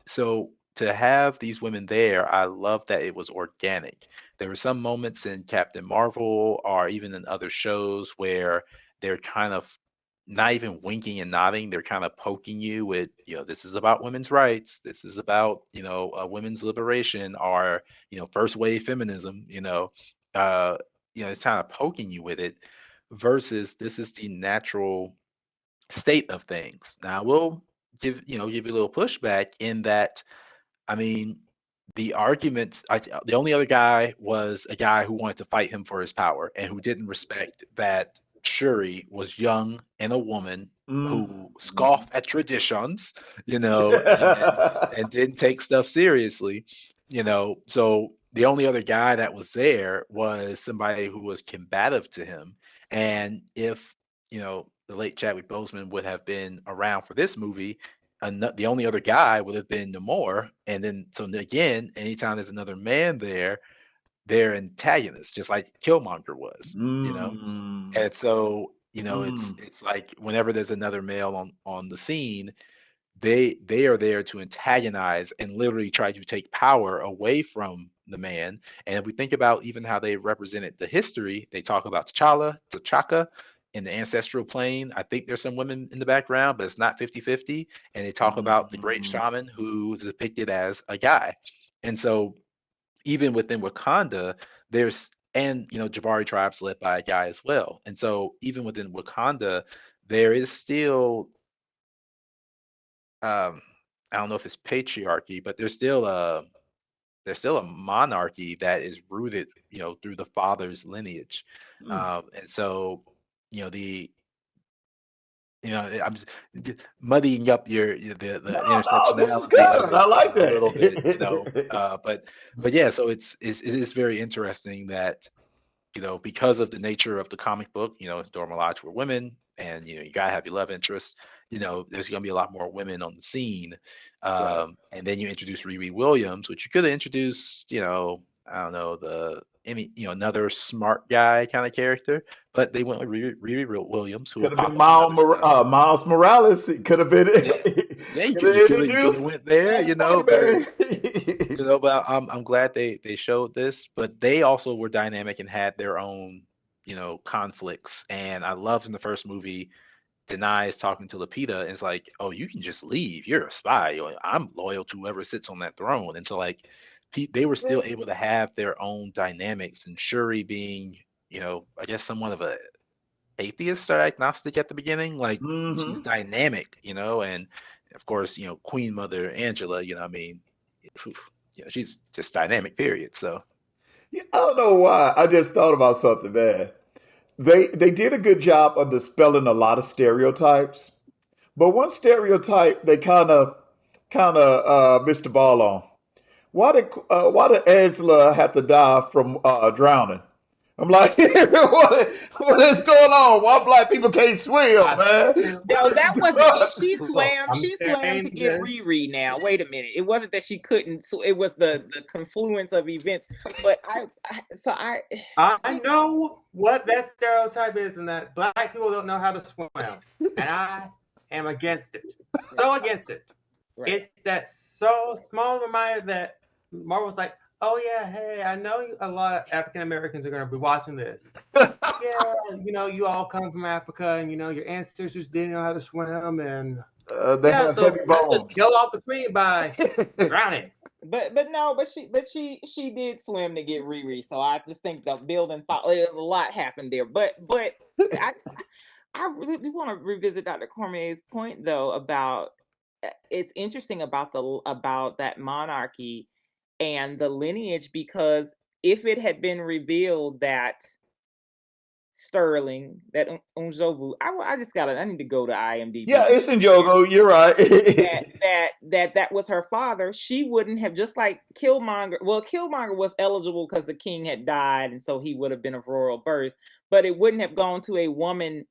So to have these women there, I love that it was organic. There were some moments in Captain Marvel or even in other shows where they're kind of not even winking and nodding. They're kind of poking you with, this is about women's rights. This is about, women's liberation or, first wave feminism, uh, it's kind of poking you with it versus this is the natural state of things. Now, I will give you a little pushback in that, I mean, the arguments, the only other guy was a guy who wanted to fight him for his power and who didn't respect that Shuri was young and a woman who scoffed at traditions, and didn't take stuff seriously, So the only other guy that was there was somebody who was combative to him. And if, the late Chadwick Boseman would have been around for this movie, the only other guy would have been Namor. And then, so again, anytime there's another man there, they're antagonists, just like Killmonger was, And so, it's like whenever there's another male on the scene, they are there to antagonize and literally try to take power away from the man. And if we think about even how they represented the history, they talk about T'Chaka in the ancestral plane. I think there's some women in the background, but it's not 50-50. And they talk about the great shaman who is depicted as a guy. And so even within Wakanda, Jabari tribes led by a guy as well. And so even within Wakanda, there is still I don't know if it's patriarchy, but there's still a monarchy that is rooted, through the father's lineage. And so, the I'm just muddying up the No, this is intersectionality of good. it I like a little bit, that. but yeah, so it is very interesting that because of the nature of the comic book, Dora Milaje were women, and you gotta have your love interest. There's gonna be a lot more women on the scene, Right. and then you introduce Riri Williams, which you could have introduced, I don't know, another smart guy kind of character, but they went with Riri Williams, who will Could have been pop up in other stuff. Miles Morales. It could have been. Yeah, you Could have could have introduced went there, Spider-Man. but I'm glad they showed this, but they also were dynamic and had their own, conflicts. And I loved in the first movie, Denai is talking to Lupita, and it's like, oh, you can just leave. You're a spy. I'm loyal to whoever sits on that throne. And so like, they were still able to have their own dynamics. And Shuri being, I guess somewhat of a atheist or agnostic at the beginning, like she's dynamic, and of course, Queen Mother Angela, I mean, she's just dynamic, period. So I don't know why. I just thought about something, man. They did a good job of dispelling a lot of stereotypes, but one stereotype they kind of missed the ball on. Why did Angela have to die from drowning? I'm like, what is going on? Why black people can't swim, man? No, that wasn't it. She swam. I'm She swam saying to get this. Riri. Now, wait a minute. It wasn't that she couldn't. It was the confluence of events. But I know what that stereotype is, and that black people don't know how to swim, and I am against it. So against it. Right. It's that so small reminder that Marvel's like, oh yeah, hey, I know a lot of African Americans are going to be watching this. Yeah, you all come from Africa, and your ancestors didn't know how to swim, and they have so heavy let's bones. just kill off the queen by drowning. But she did swim to get Riri. So I just think the building a lot happened there. But I really do want to revisit Dr. Cormier's point though about it's interesting about that monarchy and the lineage, because if it had been revealed that Sterling, that Unjobu. I need to go to Yeah, IMDb. it's in Jogo. You're right. That was her father. She wouldn't have, just like Killmonger. Well, Killmonger was eligible because the king had died, and so he would have been of royal birth. But it wouldn't have gone to a woman.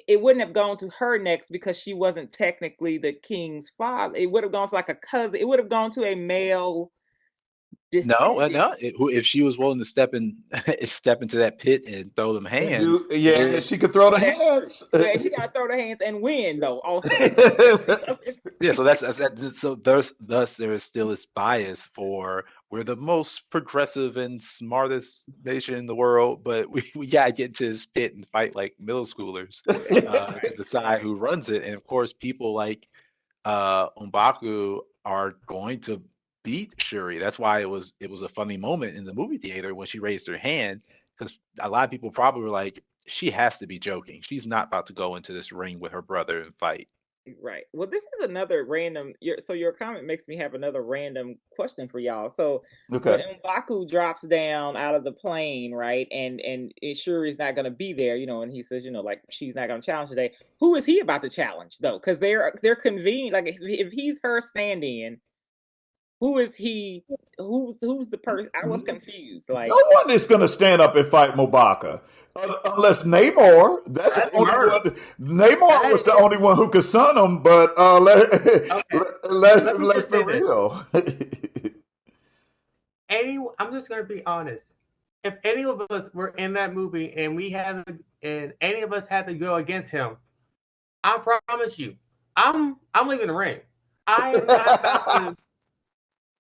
It wouldn't have gone to her next because she wasn't technically the king's father. It would have gone to like a cousin. It would have gone to a male No, descendant. no. If she was willing to step into that pit and throw them And hands, do yeah, she could throw the Well, that's true. hands. Yeah, she got to throw the hands and win though. Also, yeah. So that's that. So thus there is still this bias for we're the most progressive and smartest nation in the world, but we gotta get into this pit and fight like middle schoolers to decide who runs it. And of course, people like M'Baku are going to beat Shuri. That's why it was a funny moment in the movie theater when she raised her hand, because a lot of people probably were like, she has to be joking. She's not about to go into this ring with her brother and fight. right. Well, this is another random. Your comment makes me have another random question for y'all. So when Okay. M'Baku drops down out of the plane, right, and Shuri's not going to be there, and he says, like she's not going to challenge today. Who is he about to challenge though? Because they're convened. Like if he's her stand-in, who is he? Who's the person? I was confused. Like, No one is going to stand up and fight Mobaka. Unless Namor, that's the That's only murder. one. Namor That was the is only one who could son him, but okay. Let me let's just be say this. real. I'm just gonna be honest. If any of us were in that movie and any of us had to go against him, I promise you, I'm leaving the ring. I am not about to.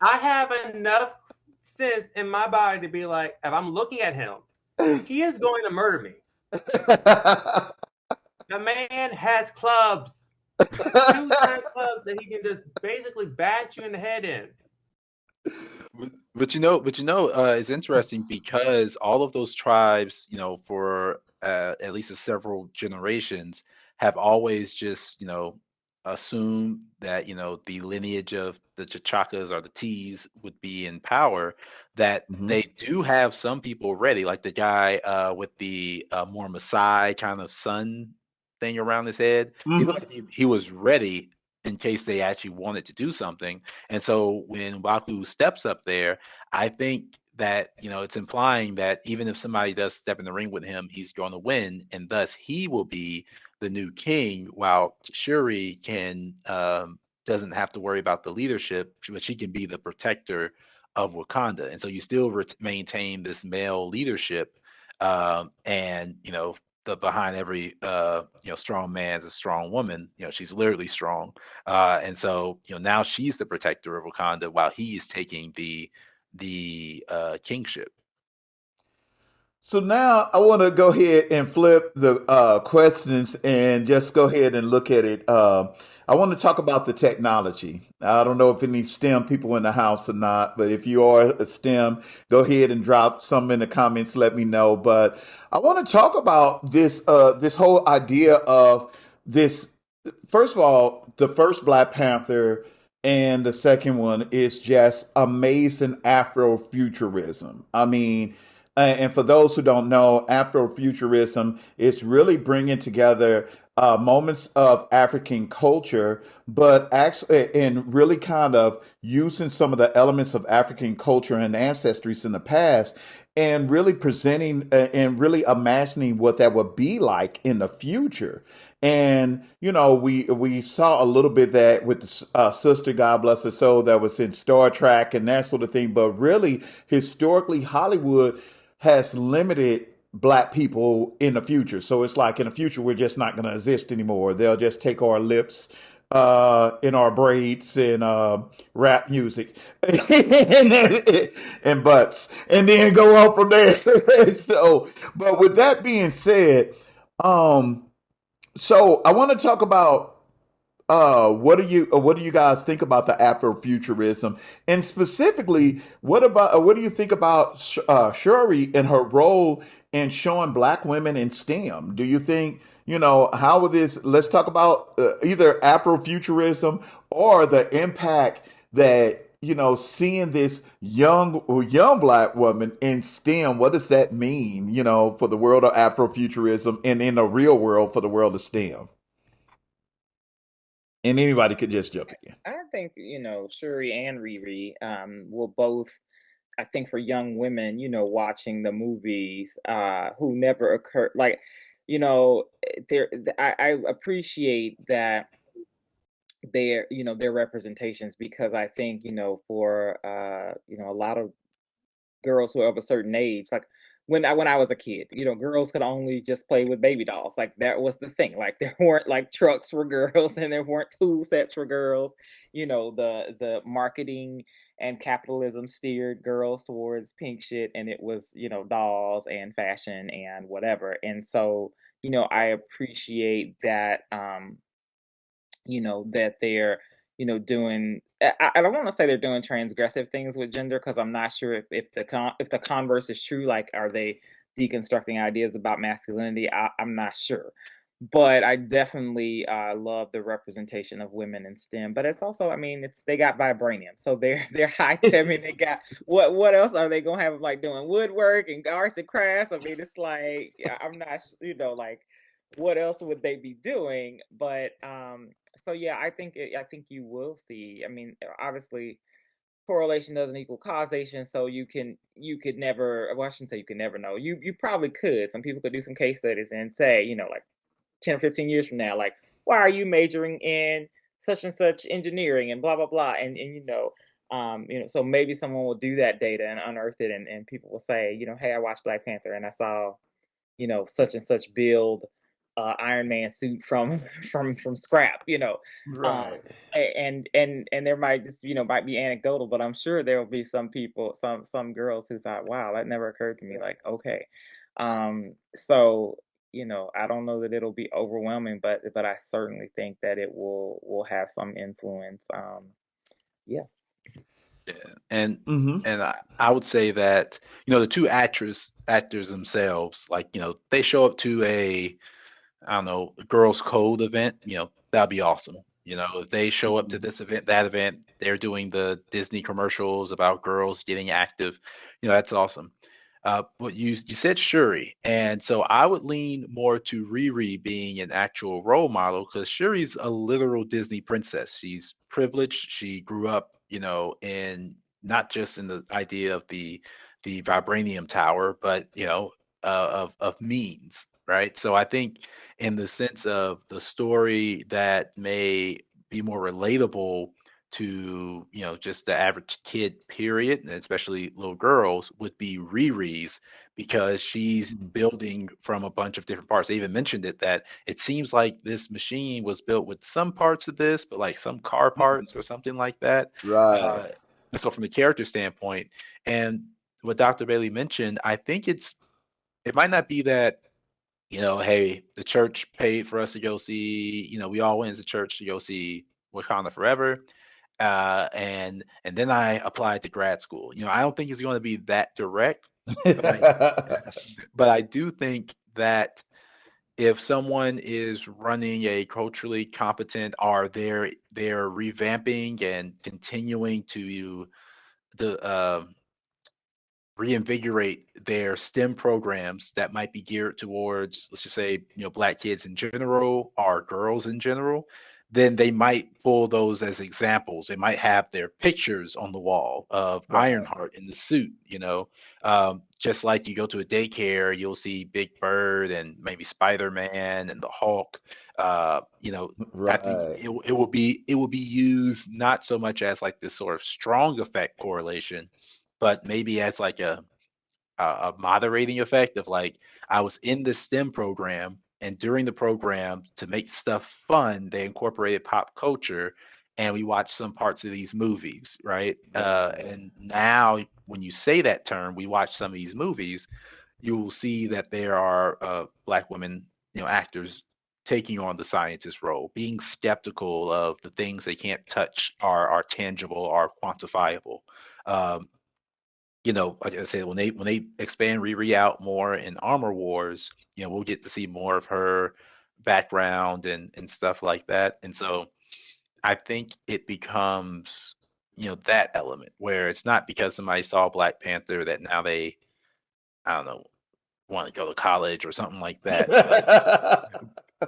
I have enough sense in my body to be like, if I'm looking at him, he is going to murder me. The man has clubs, 2 giant clubs that he can just basically bat you in the head in. But it's interesting because all of those tribes, for at least several generations, have always just, assumed that, the lineage of the T'Chakas or the T's would be in power. That Mhm. they do have some people ready, like the guy with the more Maasai kind of sun thing around his head. He Mhm. looked like he was ready in case they actually wanted to do something. And so when Baku steps up there, I think that, it's implying that even if somebody does step in the ring with him, he's going to win, and thus he will be the new king, while Shuri doesn't have to worry about the leadership, but she can be the protector of Wakanda. And so you still maintain this male leadership, and the behind every strong man's a strong woman. She's literally strong, and so now she's the protector of Wakanda while he is taking the kingship. So now I want to go ahead and flip the questions and just go ahead and look at it. I want to talk about the technology. I don't know if any STEM people in the house or not, but if you are a STEM, go ahead and drop some in the comments. Let me know. But I want to talk about this whole idea of this. First of all, the first Black Panther and the second one is just amazing Afrofuturism. I mean, and for those who don't know, Afrofuturism is really bringing together moments of African culture, but actually, and really kind of using some of the elements of African culture and ancestries in the past, and really presenting and really imagining what that would be like in the future. And we saw a little bit that with the sister, God bless her soul, that was in Star Trek and that sort of thing. But really, historically, Hollywood has limited black people in the future. So it's like in the future, we're just not going to exist anymore. They'll just take our lips in our braids and rap music and butts and then go on from there. So, but with that being said, um, so I want to talk about what do you guys think about the Afrofuturism, and specifically, what do you think about Shuri and her role in showing black women in STEM? Do you think how will this? Let's talk about either Afrofuturism or the impact that seeing this young black woman in STEM, what does that mean, for the world of Afrofuturism and in the real world for the world of STEM? And anybody could just jump in. I think, Shuri and Riri will both, I think for young women, watching the movies who never occurred, like, I appreciate that their representations, because I think, for a lot of girls who are of a certain age, like when I was a kid, girls could only just play with baby dolls. Like that was the thing. Like there weren't like trucks for girls and there weren't tool sets for girls. The marketing and capitalism steered girls towards pink shit, and it was, dolls and fashion and whatever. And so, I appreciate that that they're, doing, I don't want to say they're doing transgressive things with gender, because I'm not sure if the converse is true. Like, are they deconstructing ideas about masculinity? I'm not sure. But I definitely love the representation of women in STEM. But it's also, I mean, they got vibranium, so they're high tech. I mean, they got what else are they gonna have, like doing woodwork and arts and crafts? I mean, it's like, I'm not, like, what else would they be doing? But so yeah, I think you will see. I mean, obviously correlation doesn't equal causation, so you could never, well, I shouldn't say you could never know. You probably could. Some people could do some case studies and say, like 10 or 15 years from now, like, why are you majoring in such and such engineering and blah blah blah, and so maybe someone will do that data and unearth it, and people will say, hey, I watched Black Panther and I saw, such and such build Iron Man suit from from scrap, Right. and there might just, might be anecdotal, but I'm sure there will be some people, some girls who thought, wow, that never occurred to me. Like, okay, so I don't know that it'll be overwhelming, but I certainly think that it will have some influence. Yeah. Yeah, and Mm-hmm. and I would say that the two actors themselves, like they show up to a, I don't know, girls' code event, that'd be awesome. If they show up to this event, that event, they're doing the Disney commercials about girls getting active, that's awesome. But you said Shuri, and so I would lean more to Riri being an actual role model, because Shuri's a literal Disney princess. She's privileged. She grew up, in not just in the idea of the vibranium tower, but of means, right? So I think in the sense of the story that may be more relatable to just the average kid, period, and especially little girls, would be Riri's, because she's building from a bunch of different parts. They even mentioned it, that it seems like this machine was built with some parts of this, but like some car parts or something like that. Right. uh, and so from the character standpoint, and what Dr. Bailey mentioned, I think it might not be that, hey, the church paid for us to go see, we all went as a church to go see Wakanda Forever. And then I applied to grad school. I don't think it's going to be that direct, but I do think that if someone is running a culturally competent, or they're revamping and continuing to the reinvigorate their STEM programs that might be geared towards, let's just say, Black kids in general or girls in general, then they might pull those as examples. They might have their pictures on the wall of Right. Ironheart in the suit, just like you go to a daycare, you'll see Big Bird and maybe Spider-Man and the Hulk. I think Right. it will be used not so much as like this sort of strong effect correlation, but maybe as like a moderating effect of, like, I was in the STEM program, and during the program, to make stuff fun, they incorporated pop culture, and we watched some parts of these movies, right? Right. And now when you say that term, we watch some of these movies, you will see that there are Black women, actors taking on the scientist role, being skeptical of the things they can't touch, are tangible, are quantifiable. Um, like I said, when they expand Riri out more in Armor Wars, we'll get to see more of her background and stuff like that. And so I think it becomes, that element where it's not because somebody saw Black Panther that now they, I don't know, want to go to college or something like that.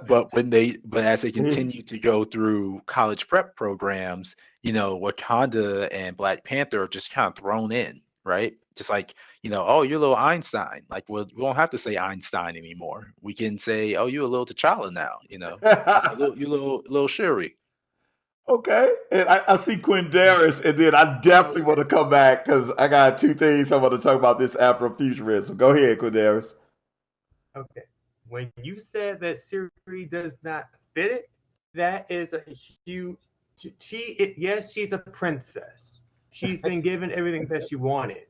But as they continue to go through college prep programs, Wakanda and Black Panther are just kind of thrown in, right? Just like, oh, you're a little Einstein. Like, we won't have to say Einstein anymore. We can say, oh, you're a little T'Challa now, you little Shuri. Okay, and I see Quindarius, and then I definitely want to come back because I got two things I want to talk about this Afrofuturism. Go ahead, Quindarius. Okay. When you said that Siri does not fit it, that is a huge. Yes, she's a princess. She's been given everything that she wanted.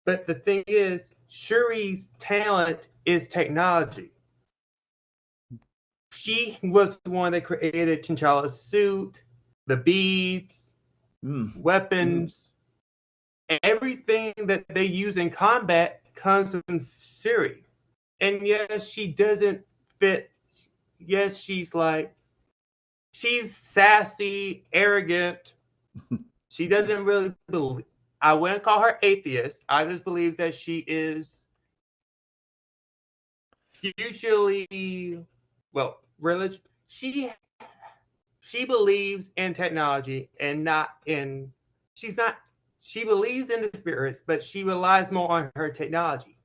But the thing is, Shuri's talent is technology. She was the one that created T'Challa's suit, the beads, weapons, everything that they use in combat comes from Siri. And yes, she doesn't fit. Yes, she's sassy, arrogant. She doesn't really believe. I wouldn't call her atheist. I just believe that she is usually, religion. She believes in technology and not in. She's not. She believes in the spirits, but she relies more on her technology.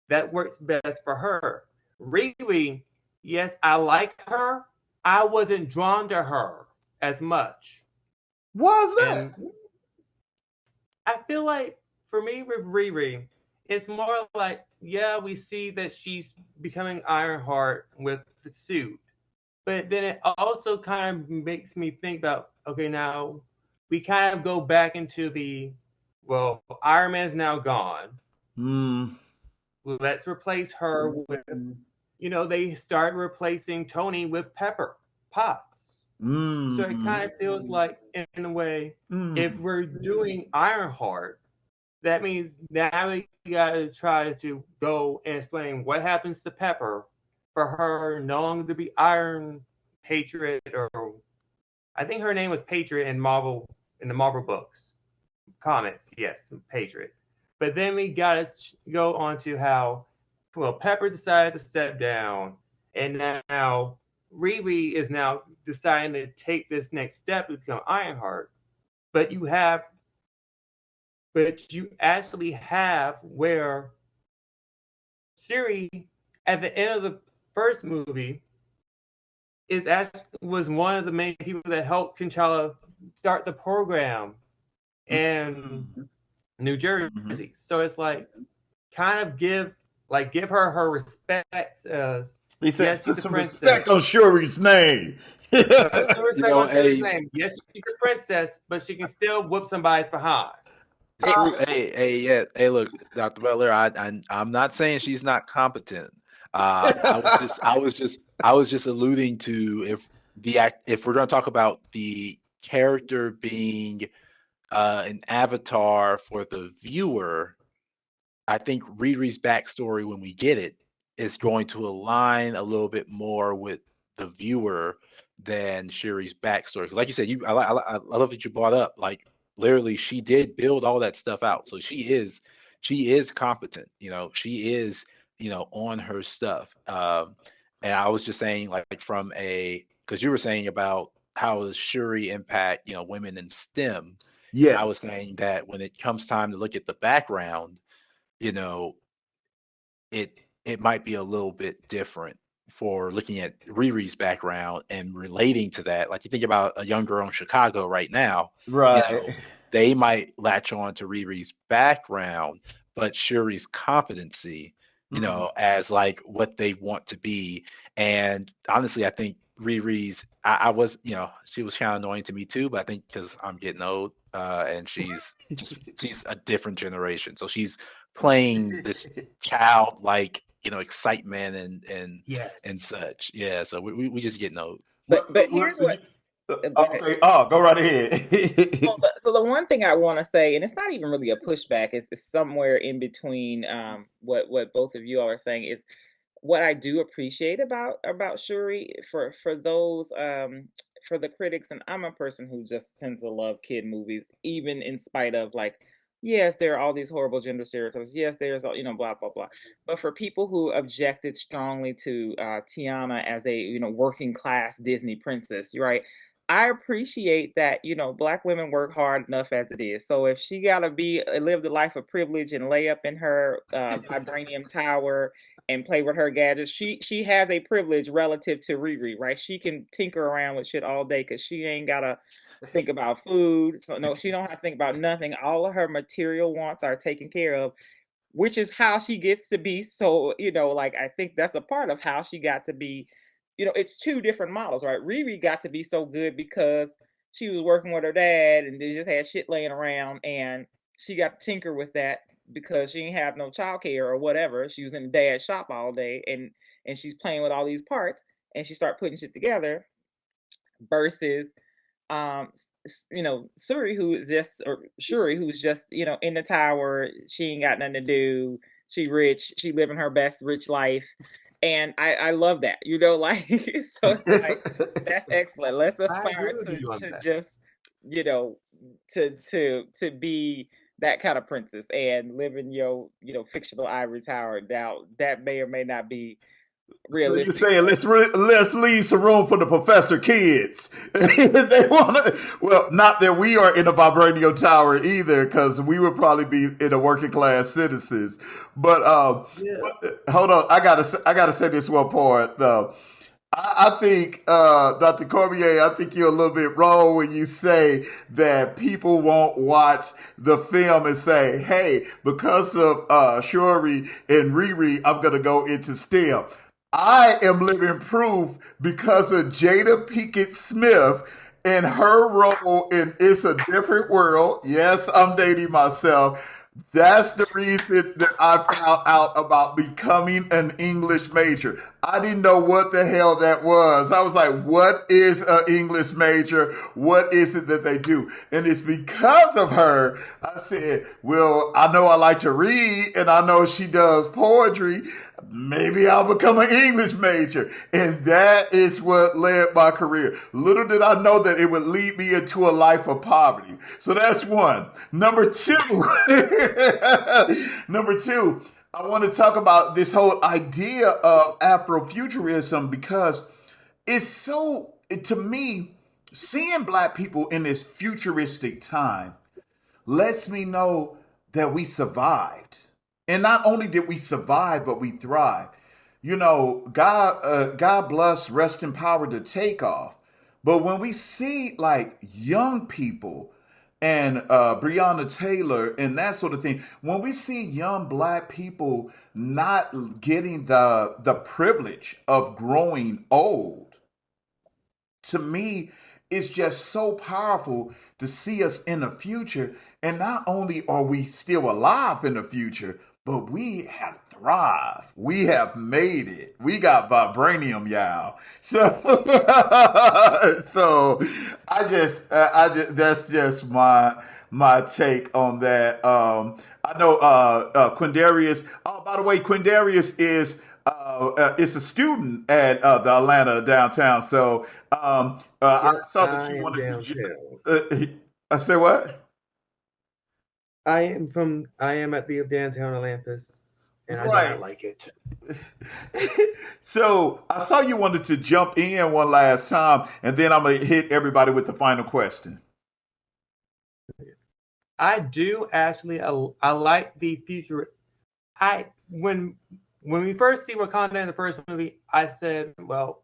That works best for her. Riri, yes, I like her. I wasn't drawn to her as much. Why is that? And I feel like for me with Riri, it's more like, yeah, we see that she's becoming Ironheart with the suit. But then it also kind of makes me think about, okay, now we kind of go back into Iron Man's now gone. Let's replace her with, they start replacing Tony with Pepper Potts. So it kind of feels like, in a way, if we're doing Ironheart, that means now we got to try to go and explain what happens to Pepper for her no longer to be Iron Patriot, or I think her name was Patriot in the Marvel books, comics. Yes, Patriot. But then we got to go on to how, Pepper decided to step down, and now Riri is now deciding to take this next step to become Ironheart. But you actually have where Siri, at the end of the first movie, was one of the main people that helped T'Challa start the program in New Jersey. So it's like, kind of give her respect as, he said, yes, she's a some princess. respect on Shuri's name. Some respect on Shuri's name. Yes, she's a princess, but she can still whoop somebody's behind. Hey, look, Dr. Butler, I'm not saying she's not competent. I was just alluding to if we're going to talk about the character being an avatar for the viewer, I think Riri's backstory, when we get it, is going to align a little bit more with the viewer than Shuri's backstory. 'Cause like you said, I love that you brought up, like, literally she did build all that stuff out, so she is competent. She is on her stuff. And I was just saying, like, because you were saying about how does Shuri impact women in STEM. Yeah, I was saying that when it comes time to look at the background, it might be a little bit different for looking at Riri's background and relating to that. Like, you think about a young girl in Chicago right now, right. they might latch on to Riri's background, but Shuri's competency, as like what they want to be. And honestly, I think Riri's, I was, she was kind of annoying to me too, but I think because I'm getting old, and she's a different generation. So she's playing this childlike, excitement and such. Yeah. So we just getting old. But here's what. Okay. Oh, go right ahead. So the one thing I want to say, and it's not even really a pushback, it's somewhere in between what both of you all are saying, is what I do appreciate about Shuri for those for the critics, and I'm a person who just tends to love kid movies, even in spite of like, yes, there are all these horrible gender stereotypes. Yes, there's all, blah blah blah. But for people who objected strongly to Tiana as a working class Disney princess, right? I appreciate that Black women work hard enough as it is. So if she gotta live the life of privilege and lay up in her vibranium tower and play with her gadgets, she has a privilege relative to Riri, right? She can tinker around with shit all day because she ain't gotta think about food. So no, she don't have to think about nothing. All of her material wants are taken care of, which is how she gets to be so, like I think that's a part of how she got to be, it's two different models, right? Riri got to be so good because she was working with her dad and they just had shit laying around and she got to tinker with that because she didn't have no childcare or whatever. She was in the dad's shop all day and she's playing with all these parts and she started putting shit together versus Shuri who's just, in the tower. She ain't got nothing to do. She rich. She living her best rich life. And I love that, like, so it's like, that's excellent. Let's I agree aspire with to, you on to that. just, to be that kind of princess and live in your, fictional ivory tower. Now that may or may not be So you're realistic. saying let's leave some room for the professor kids. They want to. Well, not that we are in a vibranium tower either, because we would probably be in a working class citizens. But Yeah. hold on, I gotta say this one part though. I think, Dr. Cormier, I think you're a little bit wrong when you say that people won't watch the film and say, hey, because of Shuri and Riri, I'm going to go into STEM. I am living proof because of Jada Pinkett Smith and her role in It's a Different World. Yes, I'm dating myself. That's the reason that I found out about becoming an English major. I didn't know what the hell that was. I was like, what is an English major? What is it that they do? And it's because of her. I said, well, I know I like to read and I know she does poetry. Maybe I'll become an English major. And that is what led my career. Little did I know that it would lead me into a life of poverty. So that's one. Number two, number two, I want to talk about this whole idea of Afrofuturism because it's so, to me, seeing black people in this futuristic time lets me know that we survived. And not only did we survive, but we thrived. God bless, rest in power to take off. But when we see like young people and Breonna Taylor and that sort of thing, when we see young black people not getting the privilege of growing old, to me, it's just so powerful to see us in the future. And not only are we still alive in the future, but we have thrived. We have made it. We got vibranium, y'all. So, so that's just my take on that. I know Quindarius. Oh, by the way, Quindarius is a student at the Atlanta downtown. So I Yep, saw that I you am wanted downtown. I say what? I am at the downtown Olympus, and I do Right. not like it. So I saw you wanted to jump in one last time, and then I'm gonna hit everybody with the final question. I do actually. I like the future. I when we first see Wakanda in the first movie, I said, well,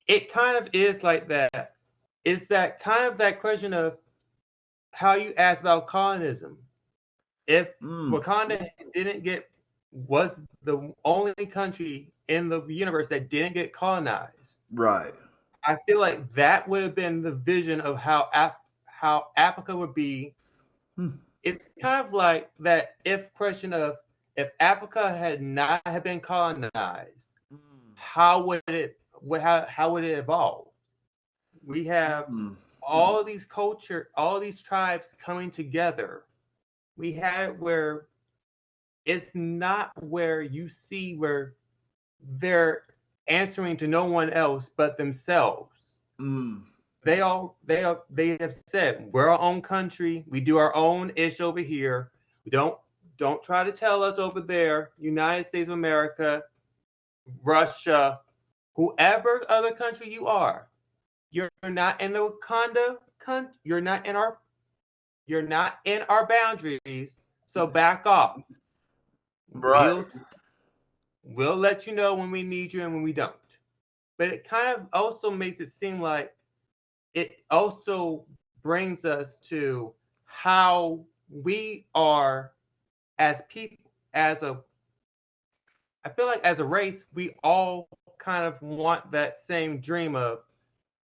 it kind of is like that. It's that kind of that question of how you asked about colonism. If Mm, Wakanda was the only country in the universe that didn't get colonized, right. I feel like that would have been the vision of how Africa would be. Hmm. It's kind of like that if question of if Africa had not have been colonized, Mm, how would it evolve? We have mm, all of these all of these tribes coming together. We have where it's not where you see where they're answering to no one else but themselves. Mm. They have said we're our own country. We do our own ish over here. We don't try to tell us over there, United States of America, Russia, whoever other country you are, you're not in the Wakanda country. You're not in our boundaries. So back off. Right. We'll let you know when we need you and when we don't. But it kind of also makes it seem like it also brings us to how we are as people, I feel like as a race, we all kind of want that same dream of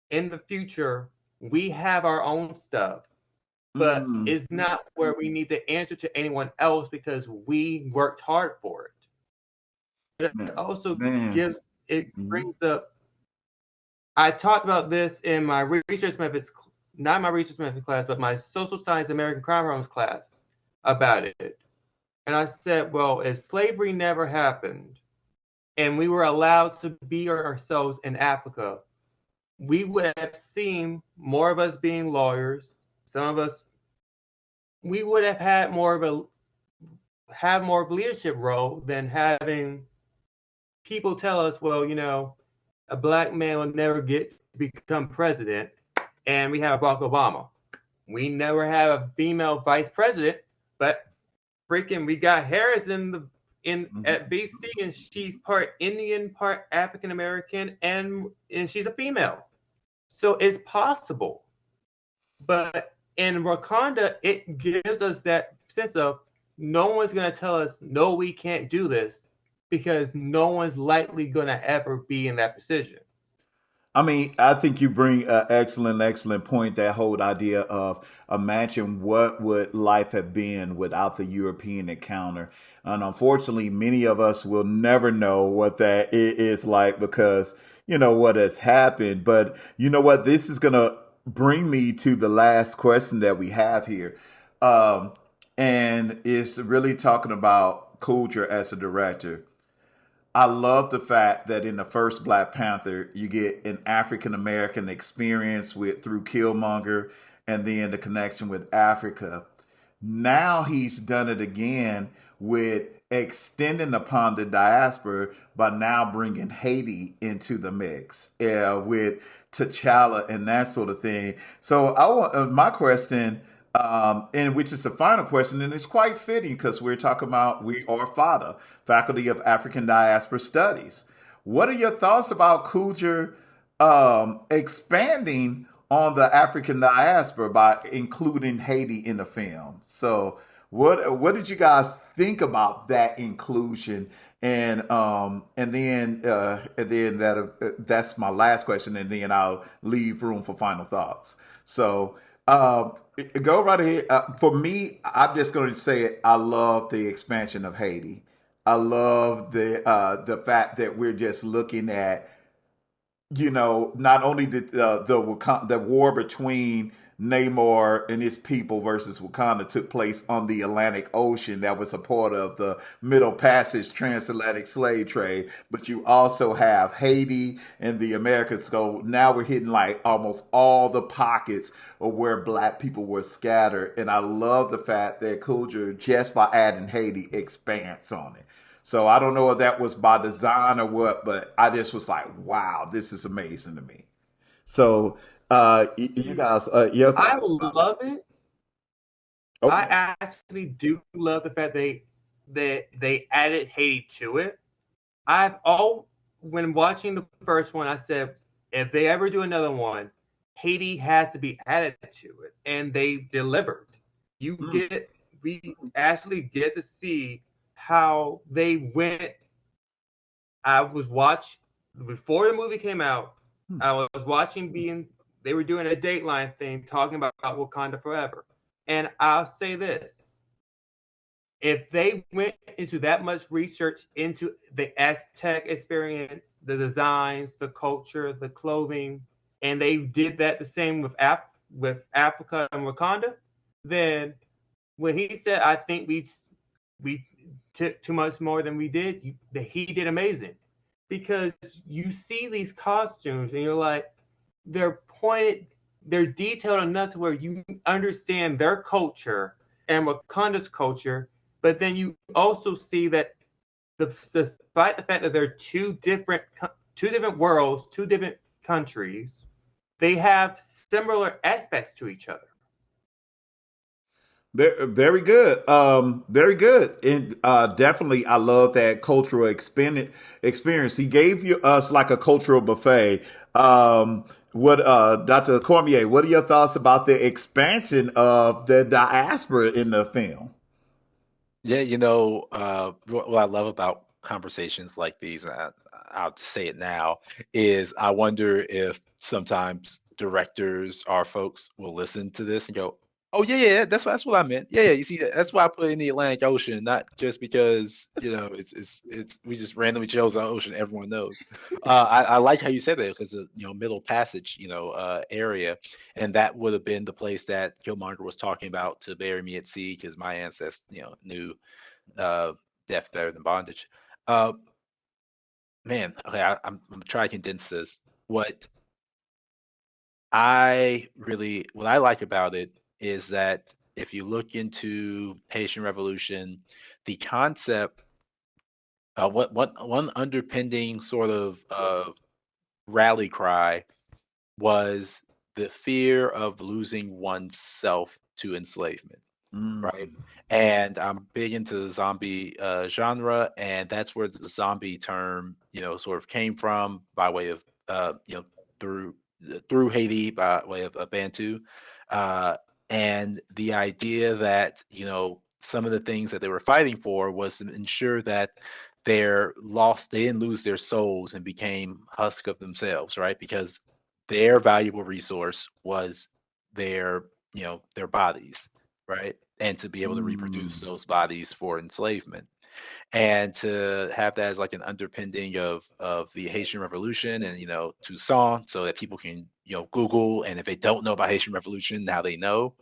in the future, we have our own stuff, but it's not where we need to answer to anyone else because we worked hard for it. It also brings up, I talked about this in my research methods, not my research methods class, but my social science American crime problems class about it. And I said, well, if slavery never happened and we were allowed to be ourselves in Africa, we would have seen more of us being lawyers. Some of us, we would have had more of a leadership role than having people tell us, well, a black man will never get to become president, and we have Barack Obama. We never have a female vice president, but freaking we got Harris at BC, and she's part Indian, part African American, and she's a female. So it's possible. But in Wakanda, it gives us that sense of no one's going to tell us, no, we can't do this, because no one's likely going to ever be in that position. I mean, I think you bring an excellent point. That whole idea of imagine what would life have been without the European encounter. And unfortunately, many of us will never know what that is like because, what has happened. But you know what? This is going to bring me to the last question that we have here. And it's really talking about Coulter as a director. I love the fact that in the first Black Panther, you get an African American experience through Killmonger, and then the connection with Africa. Now he's done it again with extending upon the diaspora by now bringing Haiti into the mix, with T'Challa and that sort of thing. So I want my question, and which is the final question, and it's quite fitting because we're talking about we are FADA, Faculty of African Diaspora Studies. What are your thoughts about Coulter expanding on the African diaspora by including Haiti in the film? So, what did you guys think about that inclusion? That's my last question, and then I'll leave room for final thoughts. So. Go right ahead. For me, I'm just going to say it. I love the expansion of Haiti. I love the fact that we're just looking at, not only the war between Namor and his people versus Wakanda took place on the Atlantic Ocean, that was a part of the Middle Passage transatlantic slave trade, but you also have Haiti and the Americas. So now we're hitting like almost all the pockets of where Black people were scattered, and I love the fact that Coulter, just by adding Haiti, expands on it. So I don't know if that was by design or what, but I just was like, wow, this is amazing to me. So, you guys, your I thoughts about love it. Okay. I actually do love the fact they added Haiti to it. When watching the first one, I said, if they ever do another one, Haiti has to be added to it, and they delivered. We actually get to see how they went. I was watching before the movie came out. I was watching they were doing a Dateline thing talking about Wakanda Forever. And I'll say this. If they went into that much research into the Aztec experience, the designs, the culture, the clothing, and they did that the same with Africa and Wakanda, then when he said, I think we took too much more than we did, he did amazing. because you see these costumes and you're like, they're pointed, they're detailed enough to where you understand their culture and Wakanda's culture, but then you also see that despite the fact that they're two different worlds, two different countries, they have similar aspects to each other. Very good. Very good. And definitely, I love that cultural experience. He gave us like a cultural buffet. What, Dr. Cormier, what are your thoughts about the expansion of the diaspora in the film? Yeah, what I love about conversations like these, and I'll just say it now, is I wonder if sometimes directors or folks will listen to this and go, "Oh yeah, yeah, that's what I meant. Yeah, yeah. You see, that's why I put in the Atlantic Ocean, not just because it's we just randomly chose an ocean everyone knows." I like how you said that because Middle Passage, area, and that would have been the place that Killmonger was talking about to bury me at sea because my ancestors, knew uh, death better than bondage. Uh, man, okay, I'm gonna try to condense this. What I like about it is that if you look into Haitian Revolution, the concept, what one underpinning sort of rally cry was the fear of losing oneself to enslavement, right? Mm. And I'm big into the zombie genre, and that's where the zombie term, sort of came from by way of, through through Haiti by way of Bantu, uh, and the idea that some of the things that they were fighting for was to ensure that they didn't lose their souls and became husk of themselves, right? Because their valuable resource was their their bodies, right? And to be able to reproduce Mm. those bodies for enslavement. And to have that as like an underpinning of the Haitian Revolution and Toussaint, so that people can Google, and if they don't know about Haitian Revolution, now they know.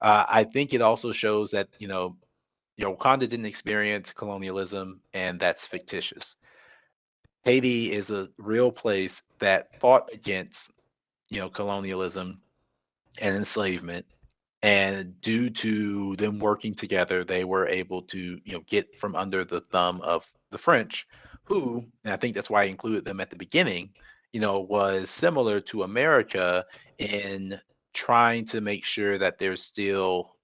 I think it also shows that Wakanda didn't experience colonialism, and that's fictitious. Haiti is a real place that fought against colonialism and enslavement, and due to them working together, they were able to get from under the thumb of the French, who, and I think that's why I included them at the beginning, was similar to America in trying to make sure that they're still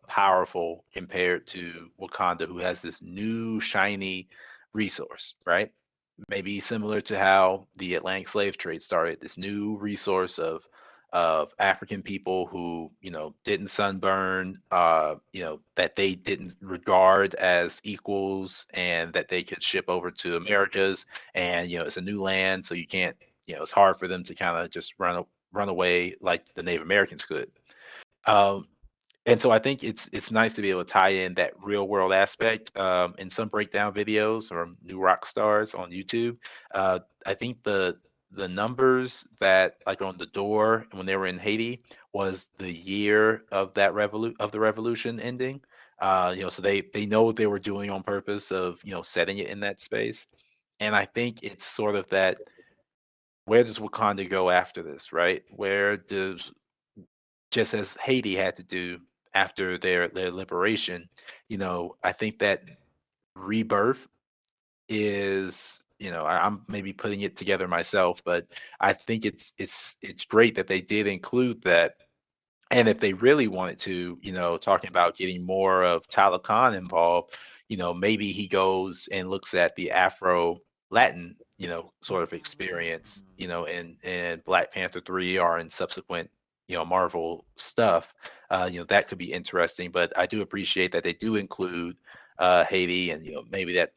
powerful compared to Wakanda, who has this new shiny resource, right? Maybe similar to how the Atlantic slave trade started, this new resource of African people who didn't sunburn, that they didn't regard as equals, and that they could ship over to Americas. And it's a new land, so you can't, it's hard for them to kind of just run away like the Native Americans could. Um, and so I think it's nice to be able to tie in that real world aspect, in some breakdown videos or new rock stars on YouTube. I think the numbers that like on the door when they were in Haiti was the year of that the revolution ending. So they know what they were doing on purpose of setting it in that space. And I think it's sort of that, where does Wakanda go after this, right? Where does, just as Haiti had to do after their liberation, I think that rebirth is, I'm maybe putting it together myself, but I think it's great that they did include that. And if they really wanted to, talking about getting more of Tyler Khan involved, maybe he goes and looks at the Afro Latin, sort of experience, in Black Panther 3 or in subsequent, Marvel stuff. That could be interesting. But I do appreciate that they do include Haiti, and maybe that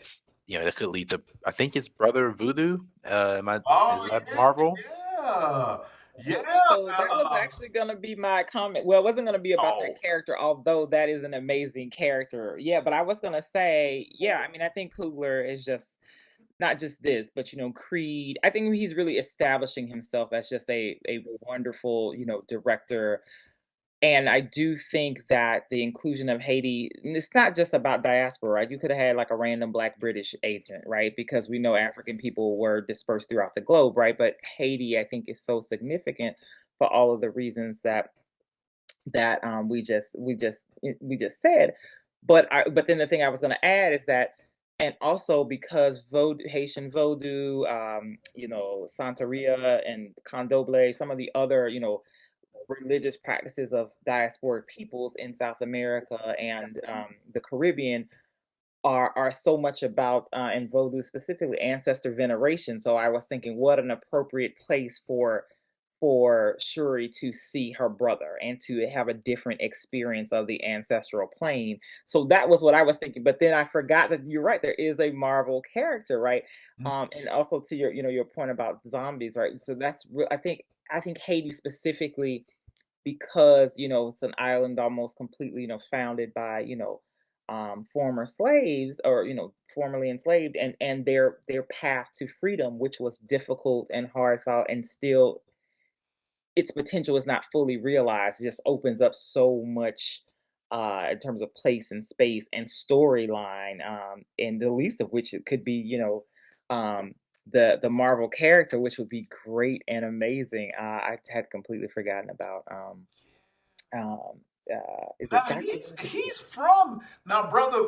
could lead to, I think it's Brother Voodoo. Oh Is that yeah, Marvel? yeah, Yeah, yeah. so that was actually gonna be my comment. Well, it wasn't gonna be about Oh, that character, although that is an amazing character. Yeah, but I was gonna say, yeah, I mean, I think Coogler is just not just this, but Creed. I think he's really establishing himself as just a wonderful, director And I do think that the inclusion of Haiti, and it's not just about diaspora, right? You could have had like a random Black British agent, right? Because we know African people were dispersed throughout the globe, right? But Haiti, I think, is so significant for all of the reasons that we just said. But then the thing I was going to add is that, and also because Haitian Vodou, Santeria and Candomblé, some of the other religious practices of diasporic peoples in South America and the Caribbean are so much about, in Vodou specifically, ancestor veneration. So I was thinking, what an appropriate place for Shuri to see her brother and to have a different experience of the ancestral plane. So that was what I was thinking. But then I forgot that you're right. There is a Marvel character, right? And also to your point about zombies, right? So that's I think Haiti specifically, because it's an island almost completely founded by former slaves, or formerly enslaved, and their path to freedom, which was difficult and hard fought, and still its potential is not fully realized. It just opens up so much in terms of place and space and storyline, and the least of which it could be the Marvel character, which would be great and amazing. I had completely forgotten about um, is Now it Doctor? he's from now, brother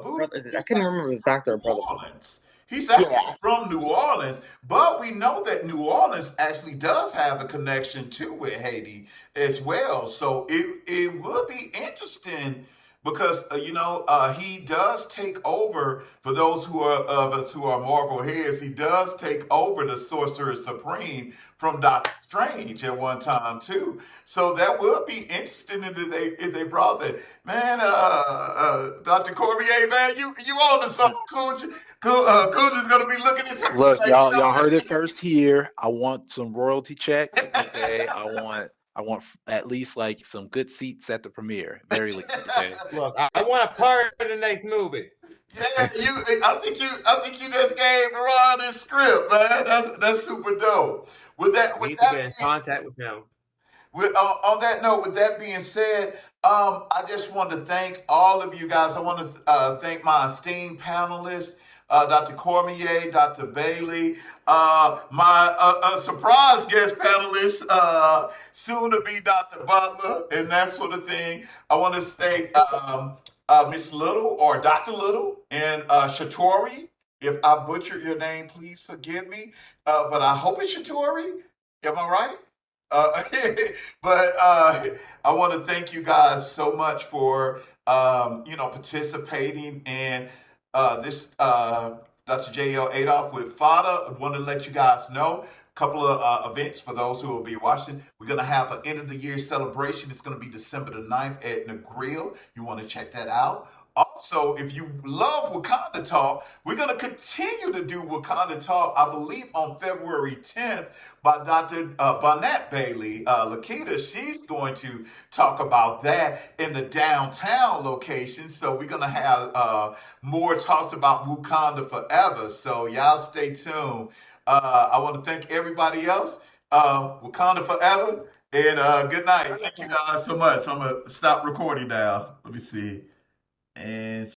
Voodoo. I He's couldn't actually remember if it was from Doctor or New Brother. Orleans. He's Yeah, actually from New Orleans, but we know that New Orleans actually does have a connection to with Haiti as well. So it would be interesting because he does take over. For those who are of us who are Marvel heads, he does take over the Sorcerer Supreme from Doctor Strange at one time too. So that would be interesting if they brought that. Man, Dr. Cormier, man, you on to something. Cool's gonna be looking at some Look, like, y'all heard it first here. I want some royalty checks. Okay, I want at least like some good seats at the premiere, very least. Okay. Look, I want a part of the next movie. yeah, I think you just gave Ron his script, man. That's super dope. With that with Need to that get in being contact with him. On that note, with that being said, I just want to thank all of you guys. I want to thank my esteemed panelists, Dr. Cormier, Dr. Bailey, my surprise guest panelist, soon to be Dr. Butler, and that sort of thing. I want to thank Miss Little or Dr. Little and Shatori. If I butchered your name, please forgive me. But I hope it's Shatori. Am I right? Uh, but I want to thank you guys so much for participating in this Dr. JL Adolf with FADA. I want to let you guys know a couple of events for those who will be watching. We're going to have an end of the year celebration. It's going to be December the 9th at the Grill. You want to check that out. Also, if you love Wakanda Talk, we're going to continue to do Wakanda Talk, I believe, on February 10th by Dr. Bonnet Bailey. Lakita, she's going to talk about that in the downtown location. So we're going to have more talks about Wakanda forever. So y'all stay tuned. I want to thank everybody else. Wakanda forever. And good night. Thank you guys so much. So I'm going to stop recording now. Let me see. And